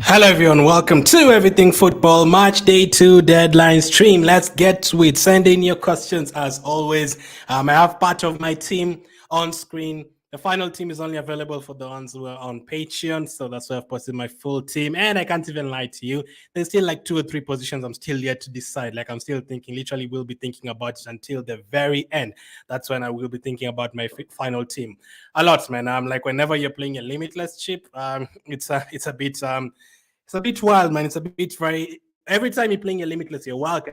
Hello everyone, welcome to Everything Football Match Day 2 Deadline Stream. Let's get to it. Send in your questions as always. I have part of my team on screen. The final team is only available for the ones who are on Patreon, so that's why I've posted my full team. And I can't even lie to you, there's still like 2 or 3 positions I'm still yet to decide. Like I'm still thinking, literally will be thinking about it until the very end. That's when I will be thinking about my final team. A lot, man. Like whenever you're playing a Limitless chip, it's a bit wild, man. It's a bit very. Every time you're playing a Limitless, you're wild.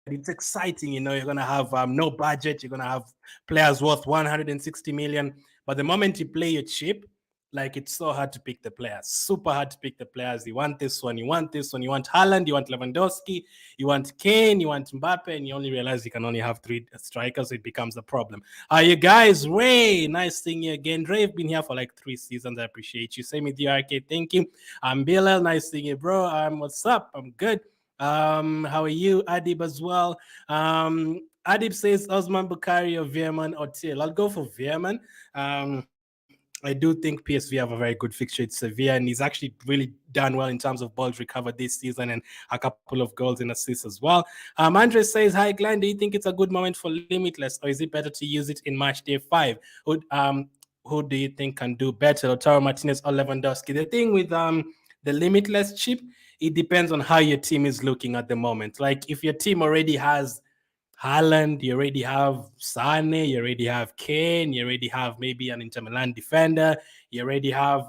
It's exciting, you're gonna have no budget. You're gonna have players worth 160 million. But the moment you play your chip, like it's so hard to pick the players. Super hard to pick the players. You want this one, you want this one, you want Haaland, you want Lewandowski, you want Kane, you want Mbappe, and you only realize you can only have 3 strikers, so it becomes a problem. You guys? Ray, nice seeing you again. Ray, you've been here for like 3 seasons. I appreciate you. Same with you, RK. Thank you. Bilal, nice seeing you, bro. What's up? I'm good. How are you? Adib as well. Adib says Osman Bukhari or Veerman or Till. I'll go for Veerman. I do think PSV have a very good fixture. It's Sevilla, and he's actually really done well in terms of balls recovered this season and a couple of goals and assists as well. Andre says, hi, Glenn, do you think it's a good moment for Limitless, or is it better to use it in match day 5? Who do you think can do better, Lautaro Martinez or Lewandowski? The thing with the Limitless chip, it depends on how your team is looking at the moment. Like if your team already has Haaland, you already have Sane, you already have Kane, you already have maybe an Inter Milan defender, you already have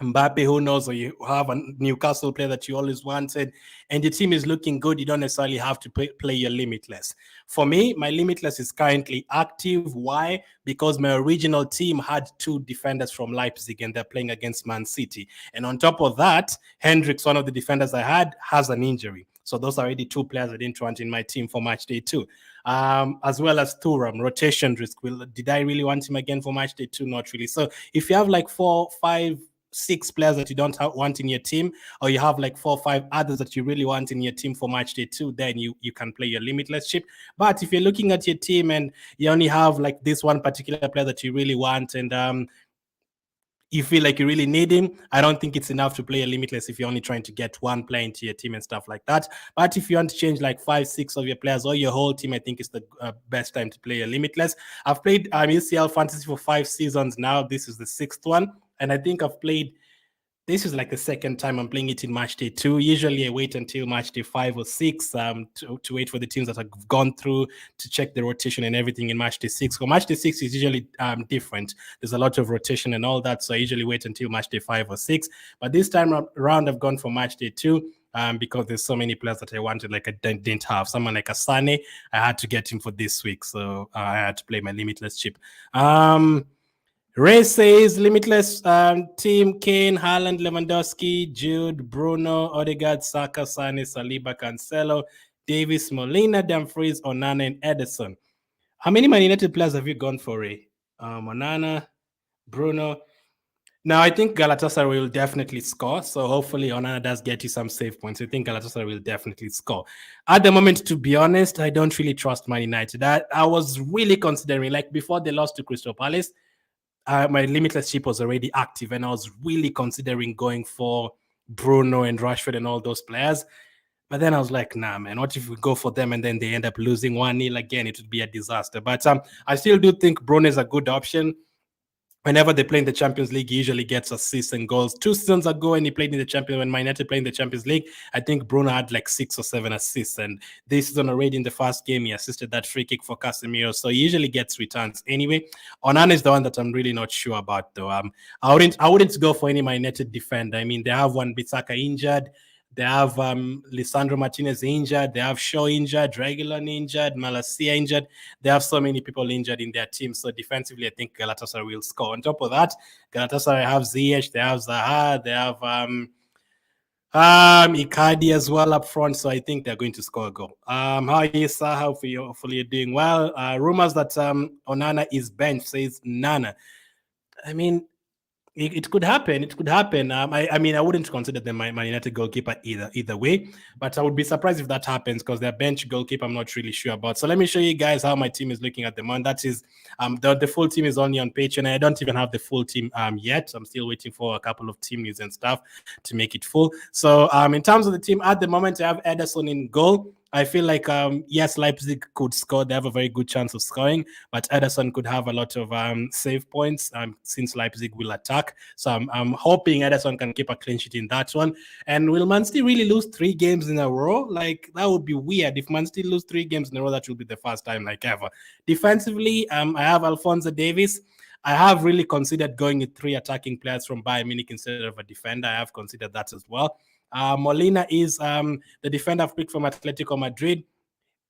Mbappe, who knows, or you have a Newcastle player that you always wanted, and the team is looking good, you don't necessarily have to play your Limitless. For me, my Limitless is currently active. Why? Because my original team had 2 defenders from Leipzig, and they're playing against Man City. And on top of that, Hendricks, one of the defenders I had, has an injury. So those are already 2 players I didn't want in my team for match day 2. As well as Thuram, rotation risk. Did I really want him again for match day 2? Not really. So if you have like 4, 5, 6 players that you don't want in your team, or you have like 4 or 5 others that you really want in your team for match day 2, then you can play your Limitless chip. But if you're looking at your team and you only have like this one particular player that you really want, and you feel like you really need him, I don't think it's enough to play a Limitless if you're only trying to get one player into your team and stuff like that. But if you want to change like 5, 6 of your players or your whole team, I think it's the best time to play a Limitless. I've played UCL Fantasy for 5 seasons now. This is the 6th one. And I think I've played, this is like the 2nd time I'm playing it in match day 2. Usually I wait until match day 5 or 6 to wait for the teams that have gone through to check the rotation and everything in match day 6. So match day 6 is usually different. There's a lot of rotation and all that. So I usually wait until match day 5 or 6. But this time around, I've gone for match day 2. Because there's so many players that I wanted, like I didn't have. Someone like Asane, I had to get him for this week. So I had to play my Limitless chip. Ray says Limitless team: Kane, Haaland, Lewandowski, Jude, Bruno, Odegaard, Saka, Sane, Saliba, Cancelo, Davis, Molina, Dumfries, Onana, and Ederson. How many Man United players have you gone for, Ray? Onana, Bruno. Now, I think Galatasaray will definitely score. So hopefully Onana does get you some save points. I think Galatasaray will definitely score. At the moment, to be honest, I don't really trust Man United. I was really considering, like before they lost to Crystal Palace, my Limitless chip was already active, and I was really considering going for Bruno and Rashford and all those players. But then I was like, nah, man, what if we go for them and then they end up losing 1-0 again? It would be a disaster. But I still do think Bruno is a good option. Whenever they play in the Champions League, he usually gets assists and goals. 2 seasons ago, when he played in the Champions, when Man United played in the Champions League, I think Bruno had like 6 or 7 assists. And this season already in the first game, he assisted that free kick for Casemiro. So he usually gets returns anyway. Onana is the one that I'm really not sure about, though. I wouldn't go for any Man United defender. I mean, they have one Bissaka injured. They have Lisandro Martinez injured. They have Shaw injured, Reguilon injured, Malacia injured. They have so many people injured in their team. So defensively, I think Galatasaray will score. On top of that, Galatasaray have Ziyech, they have Zaha, they have Icardi as well up front. So I think they're going to score a goal. How are you, Saha? Hopefully you're doing well. Rumors that Onana is benched, says Nana. I mean, it could happen. It could happen. I mean, I wouldn't consider them my United goalkeeper either way, but I would be surprised if that happens because their bench goalkeeper I'm not really sure about. So let me show you guys how my team is looking at the moment. That is, the full team is only on Patreon. I don't even have the full team yet. I'm still waiting for a couple of team news and stuff to make it full. So in terms of the team at the moment, I have Ederson in goal. I feel like, yes, Leipzig could score. They have a very good chance of scoring, but Ederson could have a lot of save points since Leipzig will attack. So I'm hoping Ederson can keep a clean sheet in that one. And will Man City really lose 3 games in a row? Like, that would be weird. If Man City lose 3 games in a row, that will be the first time like ever. Defensively, I have Alphonso Davies. I have really considered going with 3 attacking players from Bayern Munich instead of a defender. I have considered that as well. Molina is the defender I've picked from Atletico Madrid.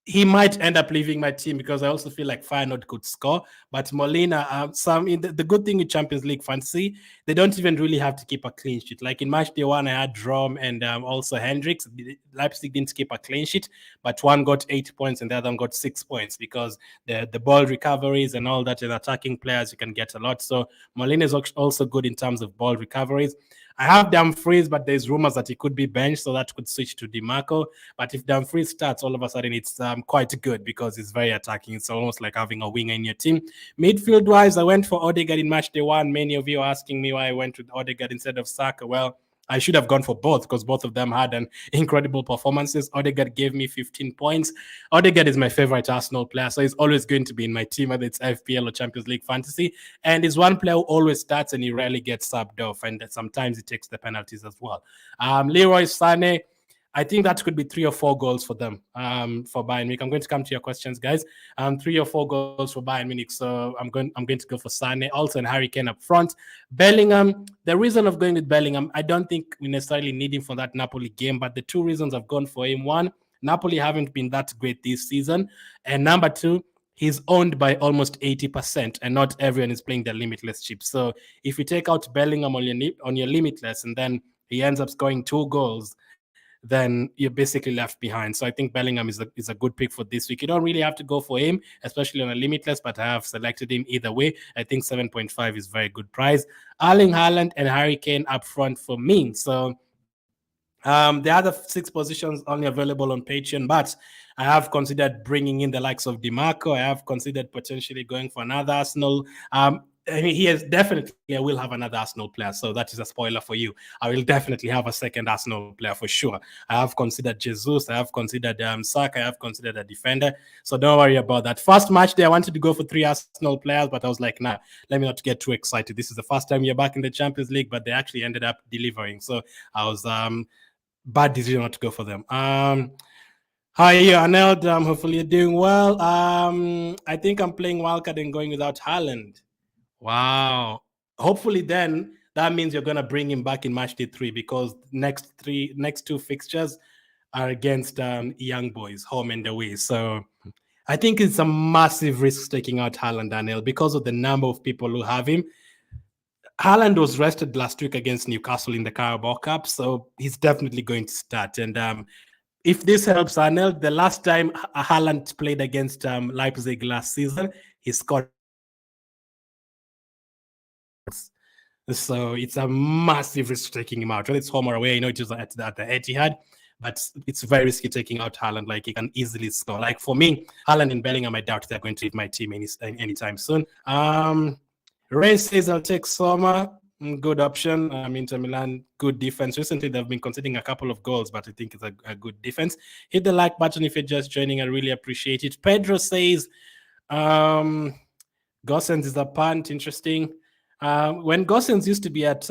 He might end up leaving my team because I also feel like Feyenoord could score. But Molina, the good thing with Champions League fantasy, they don't even really have to keep a clean sheet. Like in match day 1, I had Drom and also Hendricks. Leipzig didn't keep a clean sheet, but one got 8 points and the other one got 6 points because the ball recoveries and all that, and attacking players, you can get a lot. So Molina is also good in terms of ball recoveries. I have Dumfries, but there's rumors that he could be benched, so that could switch to DiMarco. But if Dumfries starts, all of a sudden it's quite good because he's very attacking. It's almost like having a winger in your team. Midfield-wise, I went for Odegaard in match day 1. Many of you are asking me why I went with Odegaard instead of Saka. Well, I should have gone for both because both of them had an incredible performances. Odegaard gave me 15 points. Odegaard is my favorite Arsenal player, so he's always going to be in my team, whether it's FPL or Champions League fantasy. And he's one player who always starts and he rarely gets subbed off, and sometimes he takes the penalties as well. Leroy Sané, I think that could be 3 or 4 goals for them, for Bayern Munich. I'm going to come to your questions, guys. 3 or 4 goals for Bayern Munich. So I'm going to go for Sané, also and Harry Kane up front. Bellingham, the reason of going with Bellingham, I don't think we necessarily need him for that Napoli game, but the 2 reasons I've gone for him: 1, Napoli haven't been that great this season, and number 2, he's owned by almost 80%, and not everyone is playing the Limitless chip. So if you take out Bellingham on your Limitless and then he ends up scoring 2 goals, then you're basically left behind. So I think Bellingham is a good pick for this week. You don't really have to go for him, especially on a Limitless, but I have selected him either way. I think 7.5 is very good price. Erling Haaland and Harry Kane up front for me. So the other 6 positions only available on Patreon, but I have considered bringing in the likes of DiMarco. I have considered potentially going for another Arsenal. I mean, he is definitely, I will have another Arsenal player. So that is a spoiler for you. I will definitely have a second Arsenal player for sure. I have considered Jesus. I have considered Saka. I have considered a defender. So don't worry about that. First match day, I wanted to go for 3 Arsenal players, but I was like, nah, let me not get too excited. This is the first time you're back in the Champions League, but they actually ended up delivering. So I was bad decision not to go for them. Hi, Arnold. Hopefully you're doing well. I think I'm playing wildcard and going without Haaland. Wow. Hopefully then that means you're gonna bring him back in match day 3 because next 2 fixtures are against young boys, home and away. So I think it's a massive risk taking out Haaland, Daniel, because of the number of people who have him. Haaland was rested last week against Newcastle in the Carabao Cup, so he's definitely going to start. And if this helps Arnold, the last time Haaland played against Leipzig last season, he scored. So it's a massive risk taking him out. Whether it's home or away, I know it is at the Etihad, but it's very risky taking out Haaland. Like, he can easily score. Like, for me, Haaland and Bellingham, I doubt they're going to leave my team anytime soon. Ray says I'll take Sommer. Good option. Inter Milan, good defense. Recently, they've been conceding a couple of goals, but I think it's a good defense. Hit the like button if you're just joining. I really appreciate it. Pedro says, Gossens is a punt. Interesting. When Gossens used to be at,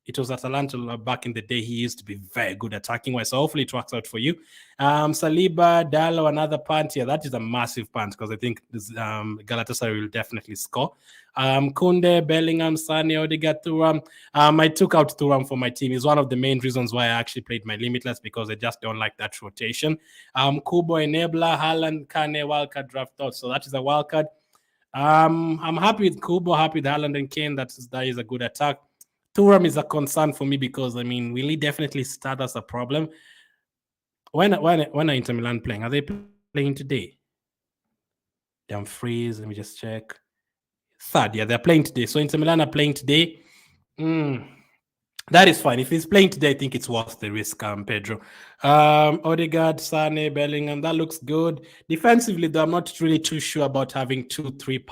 it was Atalanta back in the day, he used to be very good attacking wise. So hopefully it works out for you. Saliba, Dallo, another punt. Yeah, that is a massive punt because I think this, Galatasaray will definitely score. Kunde, Bellingham, Sane, Odegaard, Thuram. I took out Thuram for my team. It's one of the main reasons why I actually played my Limitless, because I just don't like that rotation. Kubo, Enabler, Haaland, Kane, wildcard draft out. So that is a wildcard. I'm happy with Kubo, happy with Haaland and Kane. That is a good attack. Thuram is a concern for me because, will he definitely start as a problem? When are Inter Milan playing? Are they playing today? Dumfries, let me just check. Third, yeah, they're playing today. So Inter Milan are playing today. That is fine. If he's playing today, I think it's worth the risk, Pedro. Odegaard, Sane, Bellingham, that looks good. Defensively, though, I'm not really too sure about having 2-3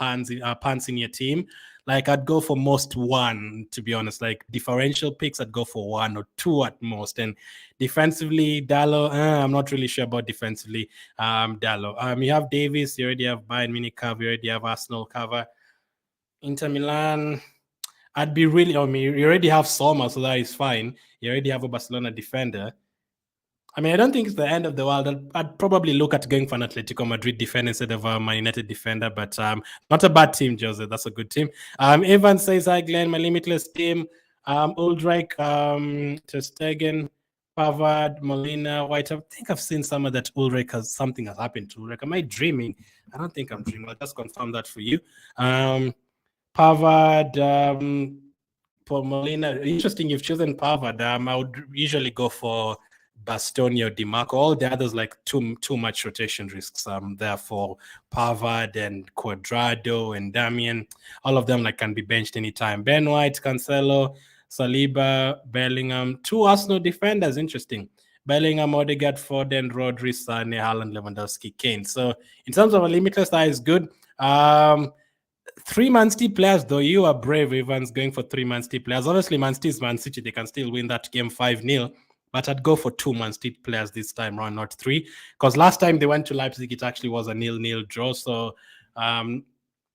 pants in your team. Like, I'd go for most one, to be honest. Like, differential picks, I'd go for 1 or 2 at most. And defensively, Dallo, I'm not really sure about defensively, Dallo. You have Davis, you already have Bayern Munich cover, you already have Arsenal cover. Inter Milan, I'd be really, you already have Sommer, so that is fine. You already have a Barcelona defender. I don't think it's the end of the world. I'd probably look at going for an Atletico Madrid defender instead of a Man United defender, but not a bad team, Jose. That's a good team. Evan says, hi, Glenn, my Limitless team. Ulreich, Ter Stegen, Pavard, Molina, White. I think I've seen some of that Ulreich something has happened to Ulreich. Am I dreaming? I don't think I'm dreaming. I'll just confirm that for you. Pavard, for Molina. Interesting, you've chosen Pavard. I would usually go for Bastoni or DiMarco. All the others, like too much rotation risks. Therefore, Pavard and Cuadrado and Damian, all of them can be benched anytime. Ben White, Cancelo, Saliba, Bellingham, 2 Arsenal defenders. Interesting. Bellingham, Odegaard, Foden, Rodri, Sane, Haaland, Lewandowski, Kane. So in terms of a Limitless, that is good. 3 Man City players, though. You are brave, Evans, going for 3 Man City players. Obviously, Man City is Man City. They can still win that game 5-0. But I'd go for 2 Man City players this time around, not 3. Because last time they went to Leipzig, it actually was a 0-0 draw. So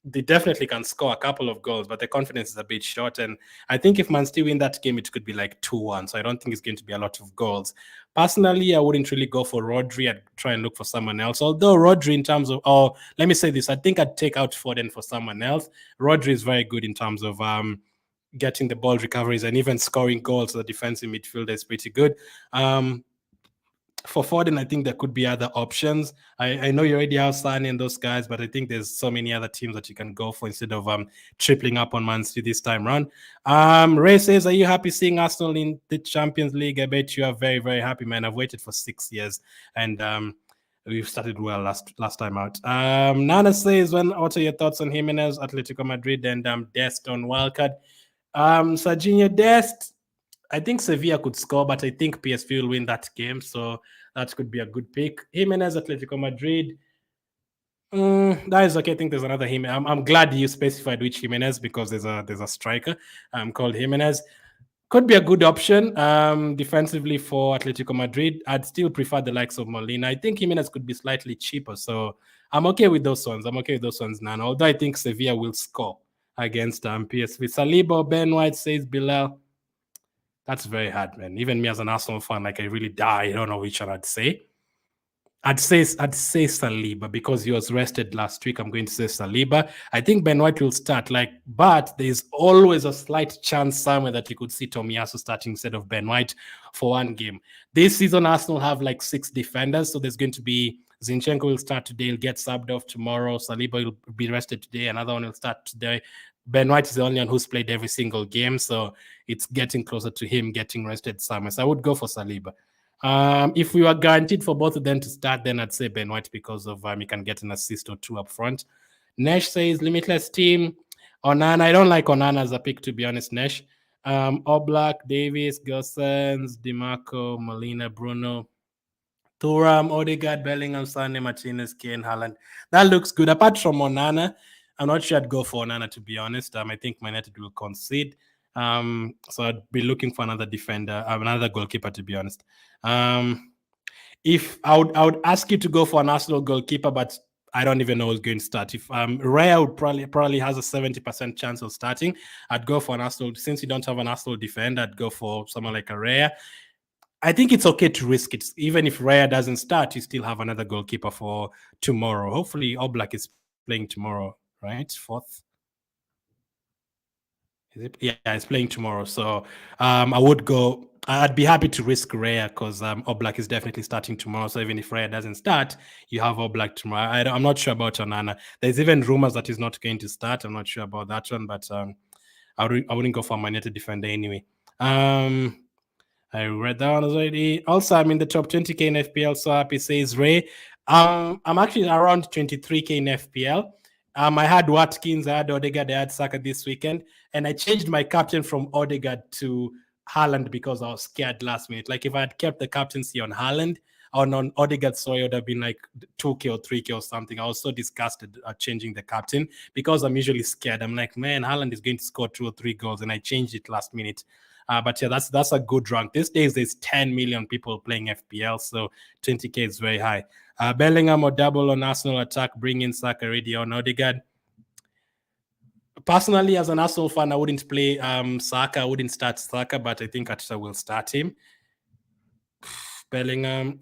they definitely can score a couple of goals, but the confidence is a bit short. And I think if Man City win that game, it could be like 2-1. So I don't think it's going to be a lot of goals. Personally, I wouldn't really go for Rodri. I'd try and look for someone else. Although Rodri, in terms of, let me say this, I think I'd take out Foden for someone else. Rodri is very good in terms of getting the ball recoveries and even scoring goals. The defensive midfielder is pretty good. For Foden, I think there could be other options. I know you already have Sane and those guys, but I think there's so many other teams that you can go for instead of tripling up on Man City this time around. Ray says, are you happy seeing Arsenal in the Champions League? I bet you are very, very happy, man. I've waited for 6 years and we've started well last time out. Nana says, what are your thoughts on Jimenez, Atletico Madrid, and Dest on wildcard? Serginho Dest, I think Sevilla could score, but I think PSV will win that game, so that could be a good pick. Jimenez, Atletico Madrid. That is okay. I think there's another Jimenez. I'm glad you specified which Jimenez because there's a striker called Jimenez. Could be a good option defensively for Atletico Madrid. I'd still prefer the likes of Molina. I think Jimenez could be slightly cheaper, so I'm okay with those ones. Now. Although I think Sevilla will score against PSV. Saliba, Ben White, says Bilal. That's very hard, man. Even me as an Arsenal fan, I really die. I don't know which one I'd say. I'd say Saliba because he was rested last week. I'm going to say Saliba. I think Ben White will start, but there's always a slight chance somewhere that you could see Tomiyasu starting instead of Ben White for one game. This season, Arsenal have 6 defenders, so there's going to be Zinchenko will start today. He'll get subbed off tomorrow. Saliba will be rested today. Another one will start today. Ben White is the only one who's played every single game, so it's getting closer to him getting rested somewhere. So I would go for Saliba. If we were guaranteed for both of them to start, then I'd say Ben White because of he can get an assist or 2 up front. Nesh says, Limitless team. Onana, I don't like Onana as a pick, to be honest, Nesh. Oblak, Davis, Gosens, DiMarco, Molina, Bruno, Thuram, Odegaard, Bellingham, Sane, Martinez, Kane, Haaland. That looks good. Apart from Onana, I'm not sure I'd go for Onana, to be honest. I think Man United will concede. So I'd be looking for another defender, another goalkeeper, to be honest. If I would ask you to go for an Arsenal goalkeeper, but I don't even know who's going to start. If Raya would probably has a 70% chance of starting, I'd go for an Arsenal. Since you don't have an Arsenal defender, I'd go for someone like a Raya. I think it's okay to risk it. Even if Raya doesn't start, you still have another goalkeeper for tomorrow. Hopefully, Oblak is playing tomorrow, right? 4th. Is it? Yeah, it's playing tomorrow. So I would go. I'd be happy to risk Raya because Oblak is definitely starting tomorrow. So even if Raya doesn't start, you have Oblak tomorrow. I'm not sure about Onana. There's even rumors that he's not going to start. I'm not sure about that one, but I wouldn't go for a Man United defender anyway. I read that one already. Also, I'm in the top 20k in FPL. So happy, says Ray. I'm actually around 23k in FPL. I had Watkins, I had Odegaard, I had Saka this weekend, and I changed my captain from Odegaard to Haaland because I was scared last minute. Like if I had kept the captaincy on Haaland or on Odegaard, so it would have been like 2k or 3k or something. I was so disgusted at changing the captain because I'm usually scared. I'm like, man, Haaland is going to score 2 or 3 goals, and I changed it last minute. But yeah, that's a good rank. These days, there's 10 million people playing FPL, so 20k is very high. Bellingham or double on Arsenal attack, bring in Saka, ready on Odegaard. Personally, as an Arsenal fan, I wouldn't play Saka. I wouldn't start Saka, but I think Arteta will start him. Bellingham,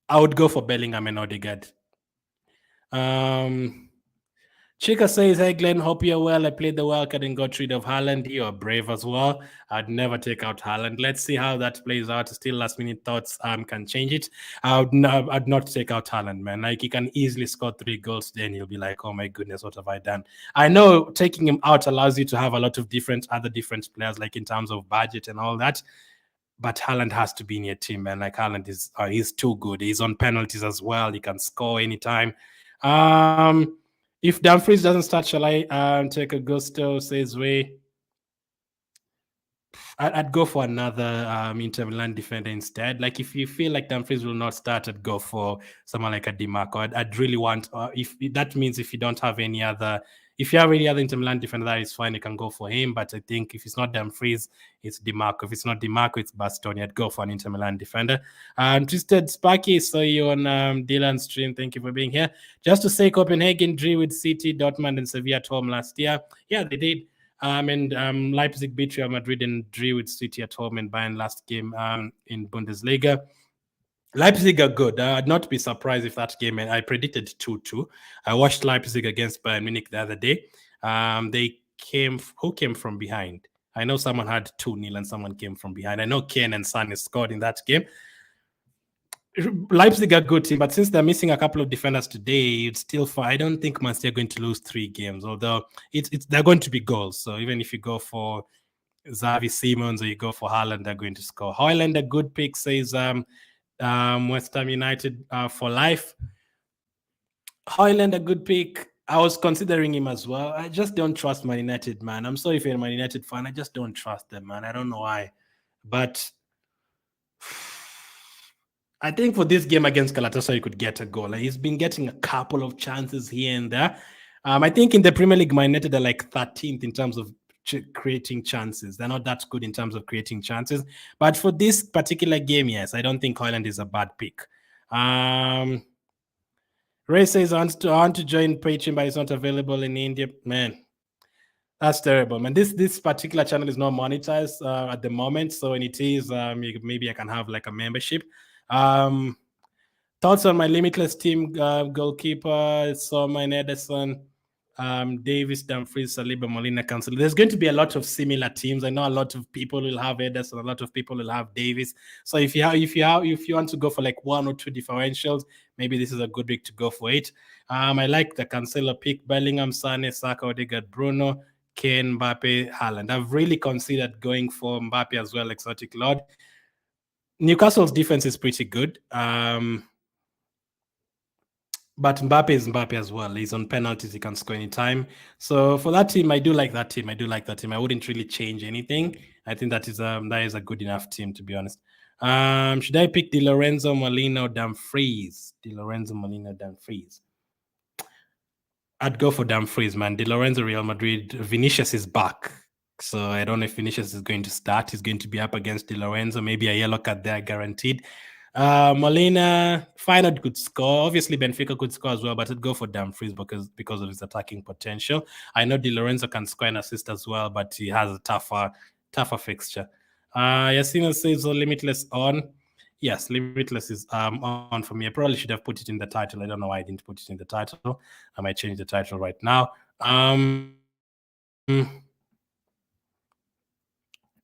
I would go for Bellingham and Odegaard. Chika says, hey Glenn, hope you're well. I played the wildcard and got rid of Haaland. You're brave as well. I'd never take out Haaland. Let's see how that plays out. Still last minute thoughts can change it. I'd not take out Haaland, man. Like he can easily score 3 goals, then you'll be like, oh my goodness, what have I done? I know taking him out allows you to have a lot of other different players, like in terms of budget and all that. But Haaland has to be in your team, man. Like Haaland is he's too good. He's on penalties as well. He can score anytime. If Dumfries doesn't start, shall I take a Gusto? Says Way. I'd go for another Inter Milan defender instead. Like if you feel like Dumfries will not start, I'd go for someone like a DiMarco. I'd really want. If that means if you don't have any other, if you have any other Inter Milan defender, that is fine. You can go for him. But I think if it's not Dumfries, it's DiMarco. If it's not DiMarco, it's Bastoni. I'd go for an Inter Milan defender. Twisted Sparky, saw you on Dylan's stream. Thank you for being here. Just to say, Copenhagen drew with City, Dortmund, and Sevilla at home last year. Yeah, they did. And Leipzig beat Real Madrid and drew with City at home in Bayern last game in Bundesliga. Leipzig are good. I'd not be surprised if that game, I predicted 2-2. I watched Leipzig against Bayern Munich the other day. Who came from behind? I know someone had 2-0 and someone came from behind. I know Kane and Sane scored in that game. Leipzig are a good team, but since they're missing a couple of defenders today, it's still far. I don't think Man City are going to lose 3 games, although they're going to be goals. So even if you go for Xavi Simons or you go for Haaland, they're going to score. Haaland, a good pick, says West Ham United for life. Haaland, a good pick. I was considering him as well. I just don't trust Man United, man. I'm sorry if you're a Man United fan. I just don't trust them, man. I don't know why. But I think for this game against Galatasaray, you could get a goal. Like, he's been getting a couple of chances here and there. I think in the Premier League, Man United are like 13th in terms of creating chances. They're not that good in terms of creating chances. But for this particular game, yes, I don't think Haaland is a bad pick. Ray says, I want to join Patreon, but it's not available in India. Man, that's terrible, man. This particular channel is not monetized at the moment. So when it is, maybe I can have like a membership. Thoughts on my Limitless team goalkeeper, Solomon Ederson, Davis, Dumfries, Saliba, Molina, Cancelo. There's going to be a lot of similar teams. I know a lot of people will have Ederson, a lot of people will have Davis. So if you want to go for like 1 or 2 differentials, maybe this is a good week to go for it. I like the Cancelo pick: Bellingham, Sane, Saka, Odegaard, Bruno, Kane, Mbappe, Haaland. I've really considered going for Mbappe as well, Exotic Lord. Newcastle's defense is pretty good. But Mbappe is Mbappe as well. He's on penalties. He can score anytime. So for that team, I do like that team. I wouldn't really change anything. I think that is a good enough team, to be honest. Should I pick Di Lorenzo, Molina, or Dumfries? Di Lorenzo, Molina, Dumfries. I'd go for Dumfries, man. Di Lorenzo, Real Madrid. Vinicius is back. So I don't know if Vinicius is going to start. He's going to be up against Di Lorenzo. Maybe a yellow card there guaranteed. Molina, Feyenoord could score. Obviously, Benfica could score as well, but I'd go for Dumfries because of his attacking potential. I know Di Lorenzo can score and assist as well, but he has a tougher fixture. Yasina says Limitless on. Yes, Limitless is on for me. I probably should have put it in the title. I don't know why I didn't put it in the title. I might change the title right now.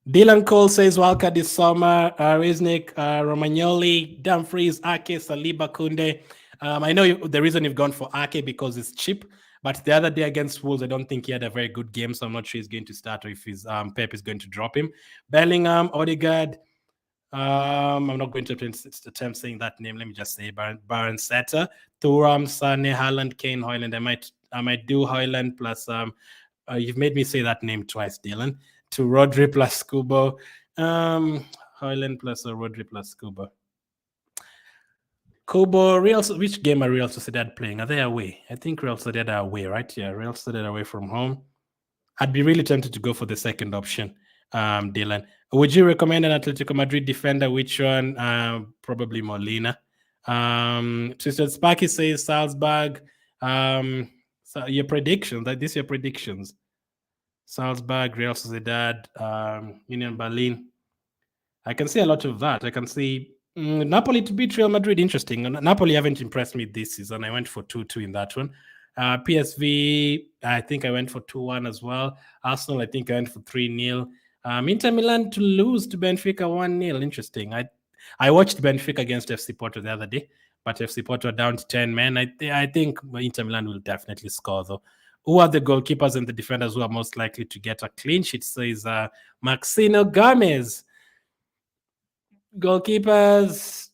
Dylan Cole says Walker this summer, Riznik, Romagnoli, Dumfries, Ake, Saliba, Kunde. I know the reason you've gone for Ake because it's cheap, but the other day against Wolves, I don't think he had a very good game, so I'm not sure he's going to start or if his Pep is going to drop him. Bellingham, Odegaard. I'm not going to attempt saying that name. Let me just say Baron Setter, Thuram, Sane, Haaland, Kane, Hoyland. I might do Hoyland plus you've made me say that name twice, Dylan. To Rodri plus Kubo. Hoyland plus Rodri plus Kubo. Kubo, which game are Real Sociedad playing? Are they away? I think Real Sociedad are away, right? Yeah, Real Sociedad away from home. I'd be really tempted to go for the second option, Dylan. Would you recommend an Atletico Madrid defender? Which one? Probably Molina. Twisted Sparky says Salzburg. So your predictions, like this, your predictions. Salzburg, Real Sociedad, Union Berlin. I can see a lot of that. I can see Napoli to beat Real Madrid. Interesting. Napoli haven't impressed me this season. I went for 2-2 in that one. PSV, I think I went for 2-1 as well. Arsenal, I think I went for 3-0. Inter Milan to lose to Benfica 1-0. Interesting. I watched Benfica against FC Porto the other day, but FC Porto down to 10 men. I think Inter Milan will definitely score, though. Who are the goalkeepers and the defenders who are most likely to get a clean sheet? Says Maxino Gomez. Goalkeepers.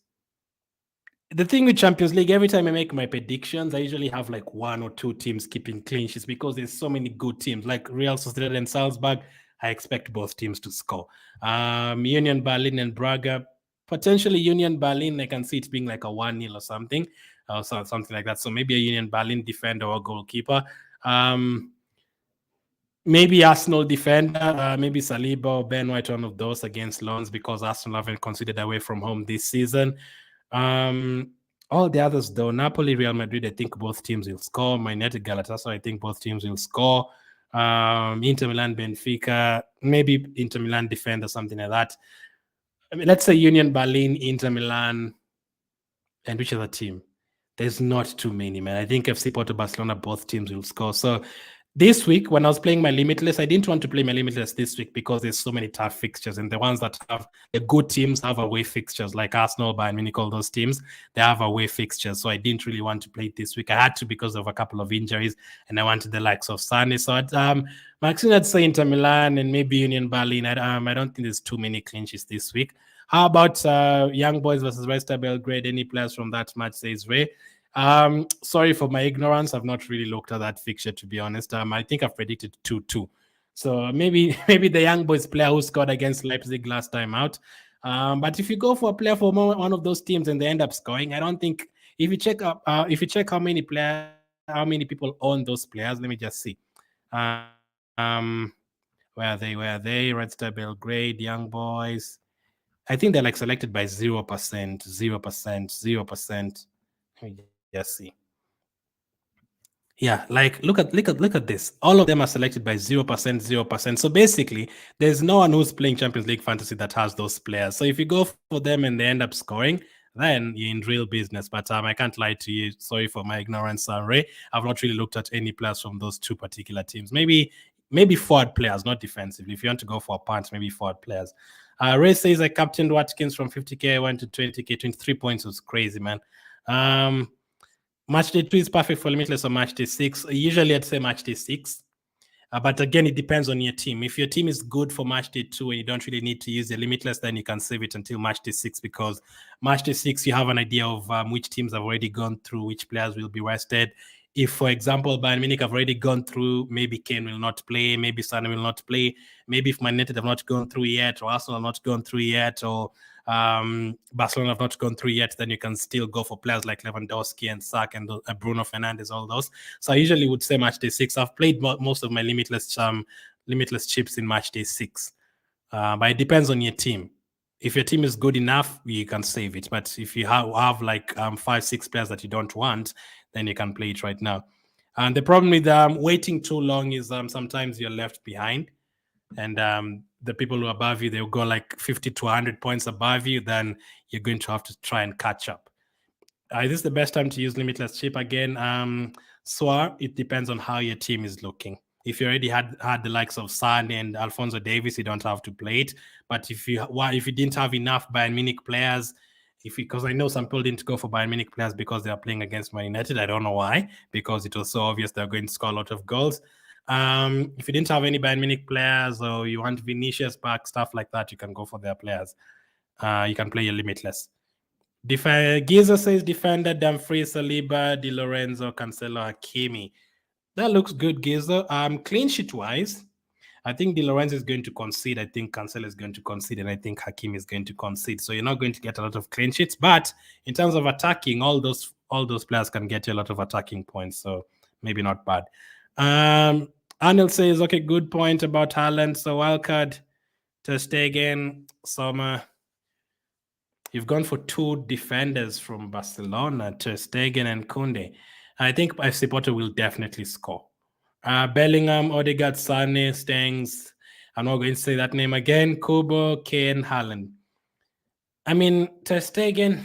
The thing with Champions League, every time I make my predictions, I usually have like one or two teams keeping clean sheets because there's so many good teams like Real Sociedad and Salzburg. I expect both teams to score. Union Berlin and Braga, potentially Union Berlin, I can see it being like a 1-0 or something, something like that. So maybe a Union Berlin defender or goalkeeper. Maybe Arsenal defender, maybe Saliba or Ben White, one of those against Lens because Arsenal haven't considered away from home this season. All the others, though, Napoli, Real Madrid, I think both teams will score. Man United, Galatasaray, I think both teams will score. Inter Milan, Benfica, maybe Inter Milan defender, something like that. I mean, let's say Union Berlin, Inter Milan, and which other team? There's not too many, man. I think FC Porto, Barcelona, both teams will score. So this week, when I was playing my Limitless, I didn't want to play my Limitless this week because there's so many tough fixtures, and the ones that have the good teams have away fixtures, like Arsenal, Bayern Munich, all those teams, they have away fixtures. So I didn't really want to play it this week. I had to because of a couple of injuries, and I wanted the likes of Sane. So Maxine, I'd say Inter Milan and maybe Union Berlin. I don't think there's too many clinches this week. How about Young Boys versus Resta Belgrade? Any players from that match, says Ray? Sorry for my ignorance. I've not really looked at that fixture, to be honest. I think I've predicted 2-2. So maybe the Young Boys player who scored against Leipzig last time out. But if you go for a player for one of those teams and they end up scoring, I don't think if you check how many people own those players, let me just see. Where are they? Red Star Belgrade, Young Boys. I think they're like selected by 0%, 0%. Let me just see. Yeah, like look at this. All of them are selected by 0%, 0%. So basically, there's no one who's playing Champions League fantasy that has those players. So if you go for them and they end up scoring, then you're in real business. But I can't lie to you. Sorry for my ignorance, Ray. I've not really looked at any players from those two particular teams. Maybe forward players, not defensively. If you want to go for a punt, maybe forward players. Ray says I captained Watkins from 50K, I went to 20K, 23 points was crazy, man. Match day 2 is perfect for Limitless or match day 6. Usually I'd say match day 6. But again, it depends on your team. If your team is good for match day 2 and you don't really need to use the limitless, then you can save it until match day 6, because match day 6, you have an idea of which teams have already gone through, which players will be rested. If, for example, Bayern Munich have already gone through, maybe Kane will not play, maybe Sané will not play, maybe if Man United have not gone through yet, or Arsenal have not gone through yet, or Barcelona have not gone through yet, then you can still go for players like Lewandowski and Sak and Bruno Fernandes, all those. So I usually would say match day 6. I've played most of my limitless chips in match day 6, but it depends on your team. If your team is good enough, you can save it. But if you have like 5-6 players that you don't want, then you can play it right now. And the problem with waiting too long is sometimes you're left behind, and the people who are above you, they'll go like 50 to 100 points above you. Then you're going to have to try and catch up. Is this the best time to use limitless chip again? So it depends on how your team is looking. If you already had the likes of Sané and Alphonso Davies, you don't have to play it. But if you didn't have enough Bayern Munich players, because I know some people didn't go for Bayern Munich players because they are playing against Man United. I don't know why, because it was so obvious they're going to score a lot of goals. If you didn't have any Bayern Munich players, or you want Vinicius back, stuff like that, you can go for their players. You can play your limitless. Giza says defender Dumfries, Saliba, Di Lorenzo, Cancelo, Hakimi. That looks good, Giza. Clean sheet wise, I think Di Lorenzo is going to concede. I think Cancelo is going to concede, and I think Hakimi is going to concede. So you're not going to get a lot of clean sheets. But in terms of attacking, all those players can get you a lot of attacking points. So maybe not bad. Arnold says, okay, good point about Haaland. So wildcard, Ter Stegen, Sommer. You've gone for 2 defenders from Barcelona, Ter Stegen and Koundé. I think FC Porto will definitely score. Bellingham, Odegaard, Sané, Stengs. I'm not going to say that name again. Kubo, Kane, Haaland. I mean, Ter Stegen,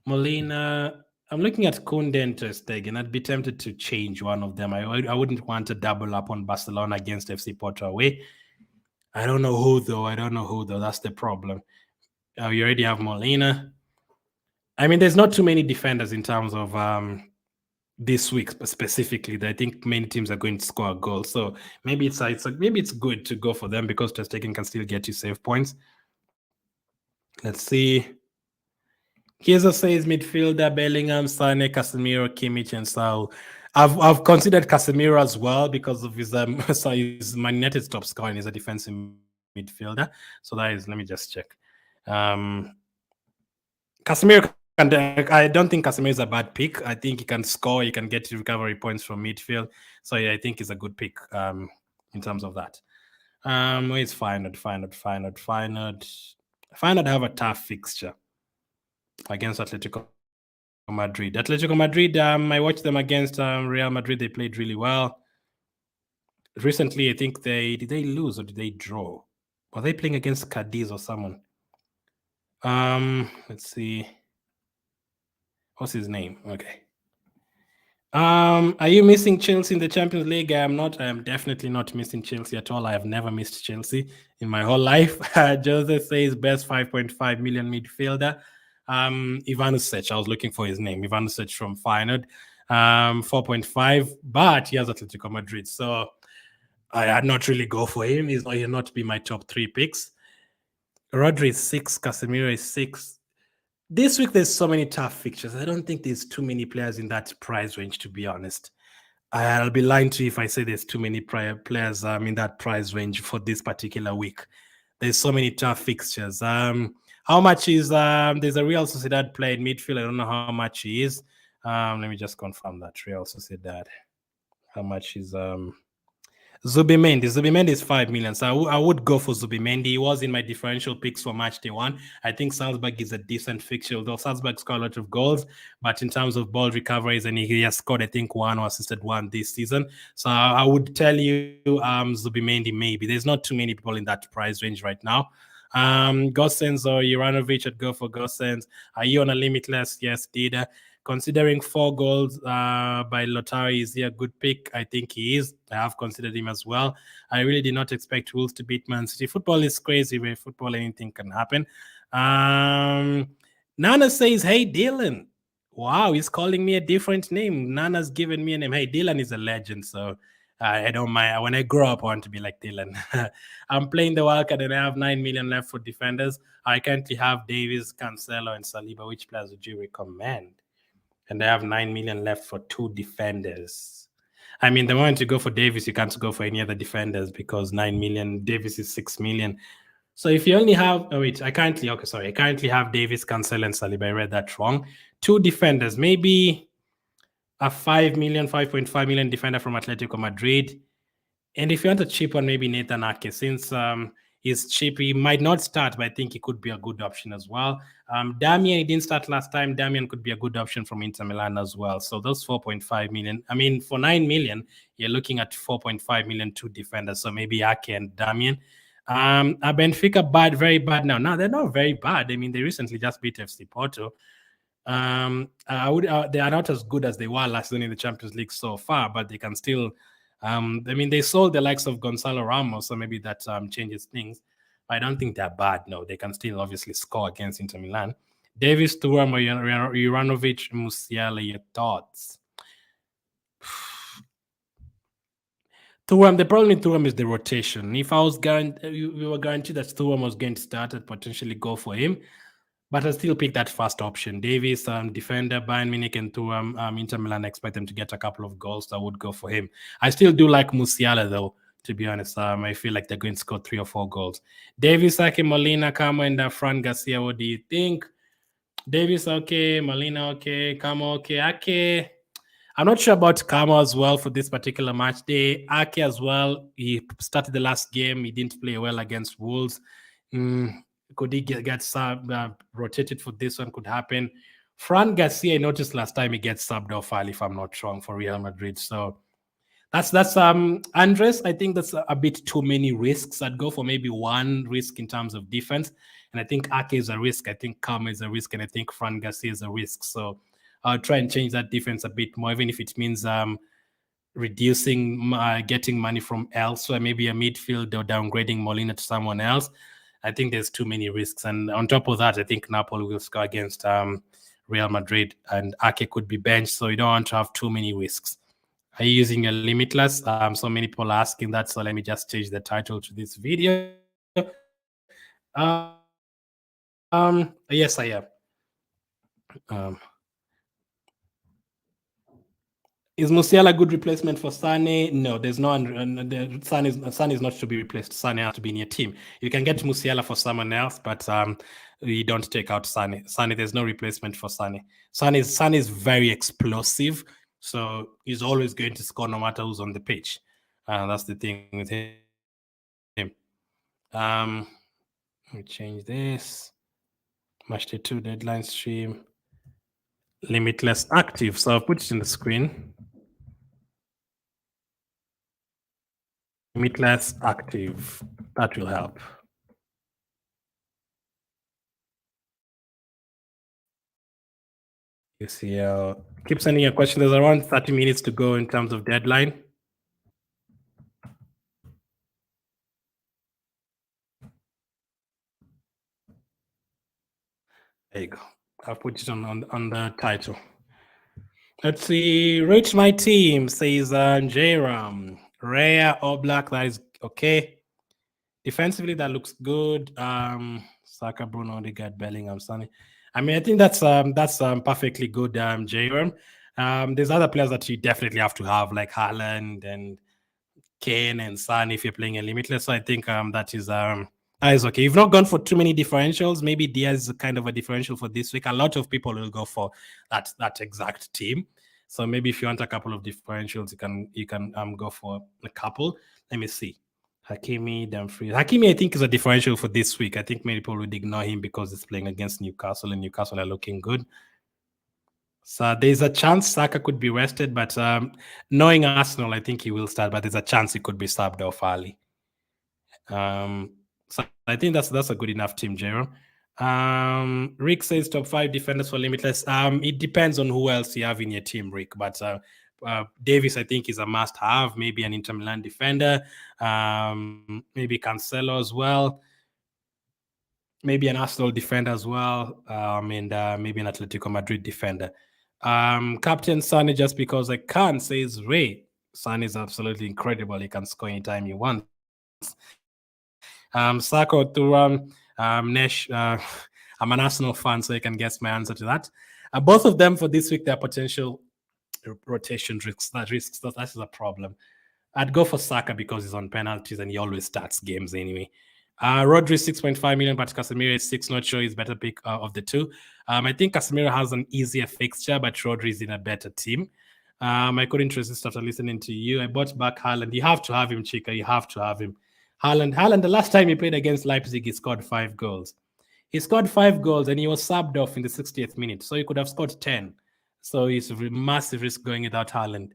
Molina. I'm looking at Koundé and Ter Stegen. I'd be tempted to change one of them. I wouldn't want to double up on Barcelona against FC Porto away. I don't know who, though. That's the problem. You already have Molina. I mean, there's not too many defenders in terms of this week specifically. I think many teams are going to score a goal. So maybe it's good to go for them, because Ter Stegen can still get you save points. Let's see. Kiesa says midfielder Bellingham, Sané, Casemiro, Kimmich, and Saul. I've considered Casemiro as well because of his Man United's top scorer and he's a defensive midfielder. So that is, let me just check. Casemiro, I don't think Casemiro is a bad pick. I think he can score, he can get recovery points from midfield. So yeah, I think he's a good pick in terms of that. It's Feyenoord have a tough fixture against Atletico Madrid. I watched them against Real Madrid. They played really well. Recently, I think did they lose or did they draw? Were they playing against Cadiz or someone? Let's see. What's his name? Okay. Are you missing Chelsea in the Champions League? I am not. I am definitely not missing Chelsea at all. I have never missed Chelsea in my whole life. Joseph says best 5.5 million midfielder. Ivanovic. I was looking for his name. Ivanovic from Feyenoord. 4.5, but he has Atletico Madrid. So I had not really go for him. He'll not be my top 3 picks. Rodri is 6. Casemiro is 6. This week, there's so many tough fixtures. I don't think there's too many players in that price range, to be honest. I'll be lying to you if I say there's too many players in that price range for this particular week. There's so many tough fixtures. How much is there's a Real Sociedad player in midfield? I don't know how much he is. Let me just confirm that. Real Sociedad. How much is Zubimendi? Zubimendi is 5 million. So I would go for Zubimendi. He was in my differential picks for match day 1. I think Salzburg is a decent fixture, although Salzburg scored a lot of goals. But in terms of ball recoveries, and he has scored, I think, 1 or assisted 1 this season. So I would tell you Zubimendi maybe. There's not too many people in that price range right now. Gosens or Juranovic, I'd go for Gosens. Are you on a limitless? Yes, Dida. Considering 4 goals by Lotari, is he a good pick? I think he is. I have considered him as well. I really did not expect Wolves to beat Man City. Football is crazy. With football, anything can happen. Nana says, hey, Dylan. Wow, he's calling me a different name. Nana's given me a name. Hey, Dylan is a legend. So I don't mind. When I grow up, I want to be like Dylan. I'm playing the wildcard and I have 9 million left for defenders. I currently have Davis, Cancelo, and Saliba. Which players would you recommend? And I have 9 million left for 2 defenders. I mean, the moment you go for Davis, you can't go for any other defenders because 9 million, Davis is 6 million. So if you only have, I currently have Davis, Cancelo, and Saliba. I read that wrong. 2 defenders, maybe a 5.5 million defender from Atletico Madrid. And if you want a cheap one, maybe Nathan Ake. Since he's cheap, he might not start, but I think he could be a good option as well. Damian, he didn't start last time. Damian could be a good option from Inter Milan as well. So those 4.5 million, I mean, for 9 million, you're looking at 4.5 million, 2 defenders. So maybe Ake and Damian. Benfica very bad now. Now they're not very bad. I mean, they recently just beat FC Porto. They are not as good as they were last season in the Champions League so far, but they can still. I mean, they sold the likes of Gonzalo Ramos, so maybe that changes things. I don't think they're bad. No, they can still obviously score against Inter Milan. Davis, Thuram, Juranovic, Musiala, your thoughts? Thuram, the problem with Thuram is the rotation. If I was we were guaranteed that Thuram was going to start, I'd potentially go for him. But I still pick that first option. Davis, defender, Bayern Munich, and Thuram, Inter Milan, expect them to get a couple of goals. So I would go for him. I still do like Musiala, though, to be honest. I feel like they're going to score 3 or 4 goals. Davis, Ake, Molina, Camo, and Fran Garcia, what do you think? Davis, okay. Molina, okay. Camo, okay. Ake, I'm not sure about Camo as well for this particular match day. Ake as well, he started the last game. He didn't play well against Wolves. Could he get rotated for this one? Could happen. Fran Garcia, I noticed last time he gets subbed off, if I'm not wrong, for Real Madrid. So that's Andres. I think that's a bit too many risks. I'd go for maybe one risk in terms of defense, and I think Ake is a risk. I think Karma is a risk, and I think Fran Garcia is a risk. So I'll try and change that defense a bit more, even if it means reducing getting money from elsewhere, maybe a midfield or downgrading Molina to someone else. I think there's too many risks. And on top of that, I think Napoli will score against Real Madrid, and Ake could be benched, so you don't want to have too many risks. Are you using a Limitless? So many people are asking that, so let me just change the title to this video. Yes, I am. Is Musiala a good replacement for Sane? No, there's no. Sane is not to be replaced. Sane has to be in your team. You can get Musiala for someone else, but you don't take out Sane. There's no replacement for Sane. Sane is very explosive, so he's always going to score no matter who's on the pitch. That's the thing with him. Let me change this. Matchday 2 deadline stream. Limitless active. So I'll put it in the screen. Limitless active. That will help. UCL. Keep sending your questions. There's around 30 minutes to go in terms of deadline. There you go. I'll put it on the title. Let's see. Rate my team, says Jairam. Raya or Black, that is okay. Defensively, that looks good. Saka, Bruno, Odegaard, Bellingham, Sonny. I mean, I think that's perfectly good, Jairam. There's other players that you definitely have to have, like Haaland and Kane and Son if you're playing a Limitless. So I think that is okay. You've not gone for too many differentials. Maybe Diaz is kind of a differential for this week. A lot of people will go for that exact team. So maybe if you want a couple of differentials, you can go for a couple. Let me see. Hakimi, Dumfries. Hakimi, I think, is a differential for this week. I think many people would ignore him because he's playing against Newcastle, and Newcastle are looking good. So there's a chance Saka could be rested, but knowing Arsenal, I think he will start, but there's a chance he could be subbed off early. So I think that's a good enough team, Jerome. Rick says top 5 defenders for Limitless. It depends on who else you have in your team, Rick, but Davis, I think, is a must-have. Maybe an Inter Milan defender, maybe Cancelo as well, maybe an Arsenal defender as well, and maybe an Atletico Madrid defender. Captain Sonny, just because I can, says Ray. Son is absolutely incredible. He can score anytime he wants. Saka or Thuram, Nesh. I'm an Arsenal fan, so you can guess my answer to that. Both of them for this week, their potential rotation risks. That is a problem. I'd go for Saka because he's on penalties and he always starts games anyway. Rodri 6.5 million, but Casemiro is 6. Not sure he's better pick of the two. I think Casemiro has an easier fixture, but Rodri is in a better team. I couldn't resist after listening to you. I bought back Haaland. You have to have him, Chica. You have to have him. Haaland, the last time he played against Leipzig, he scored 5 goals. He scored 5 goals and he was subbed off in the 60th minute. So he could have scored 10. So it's a massive risk going without Haaland.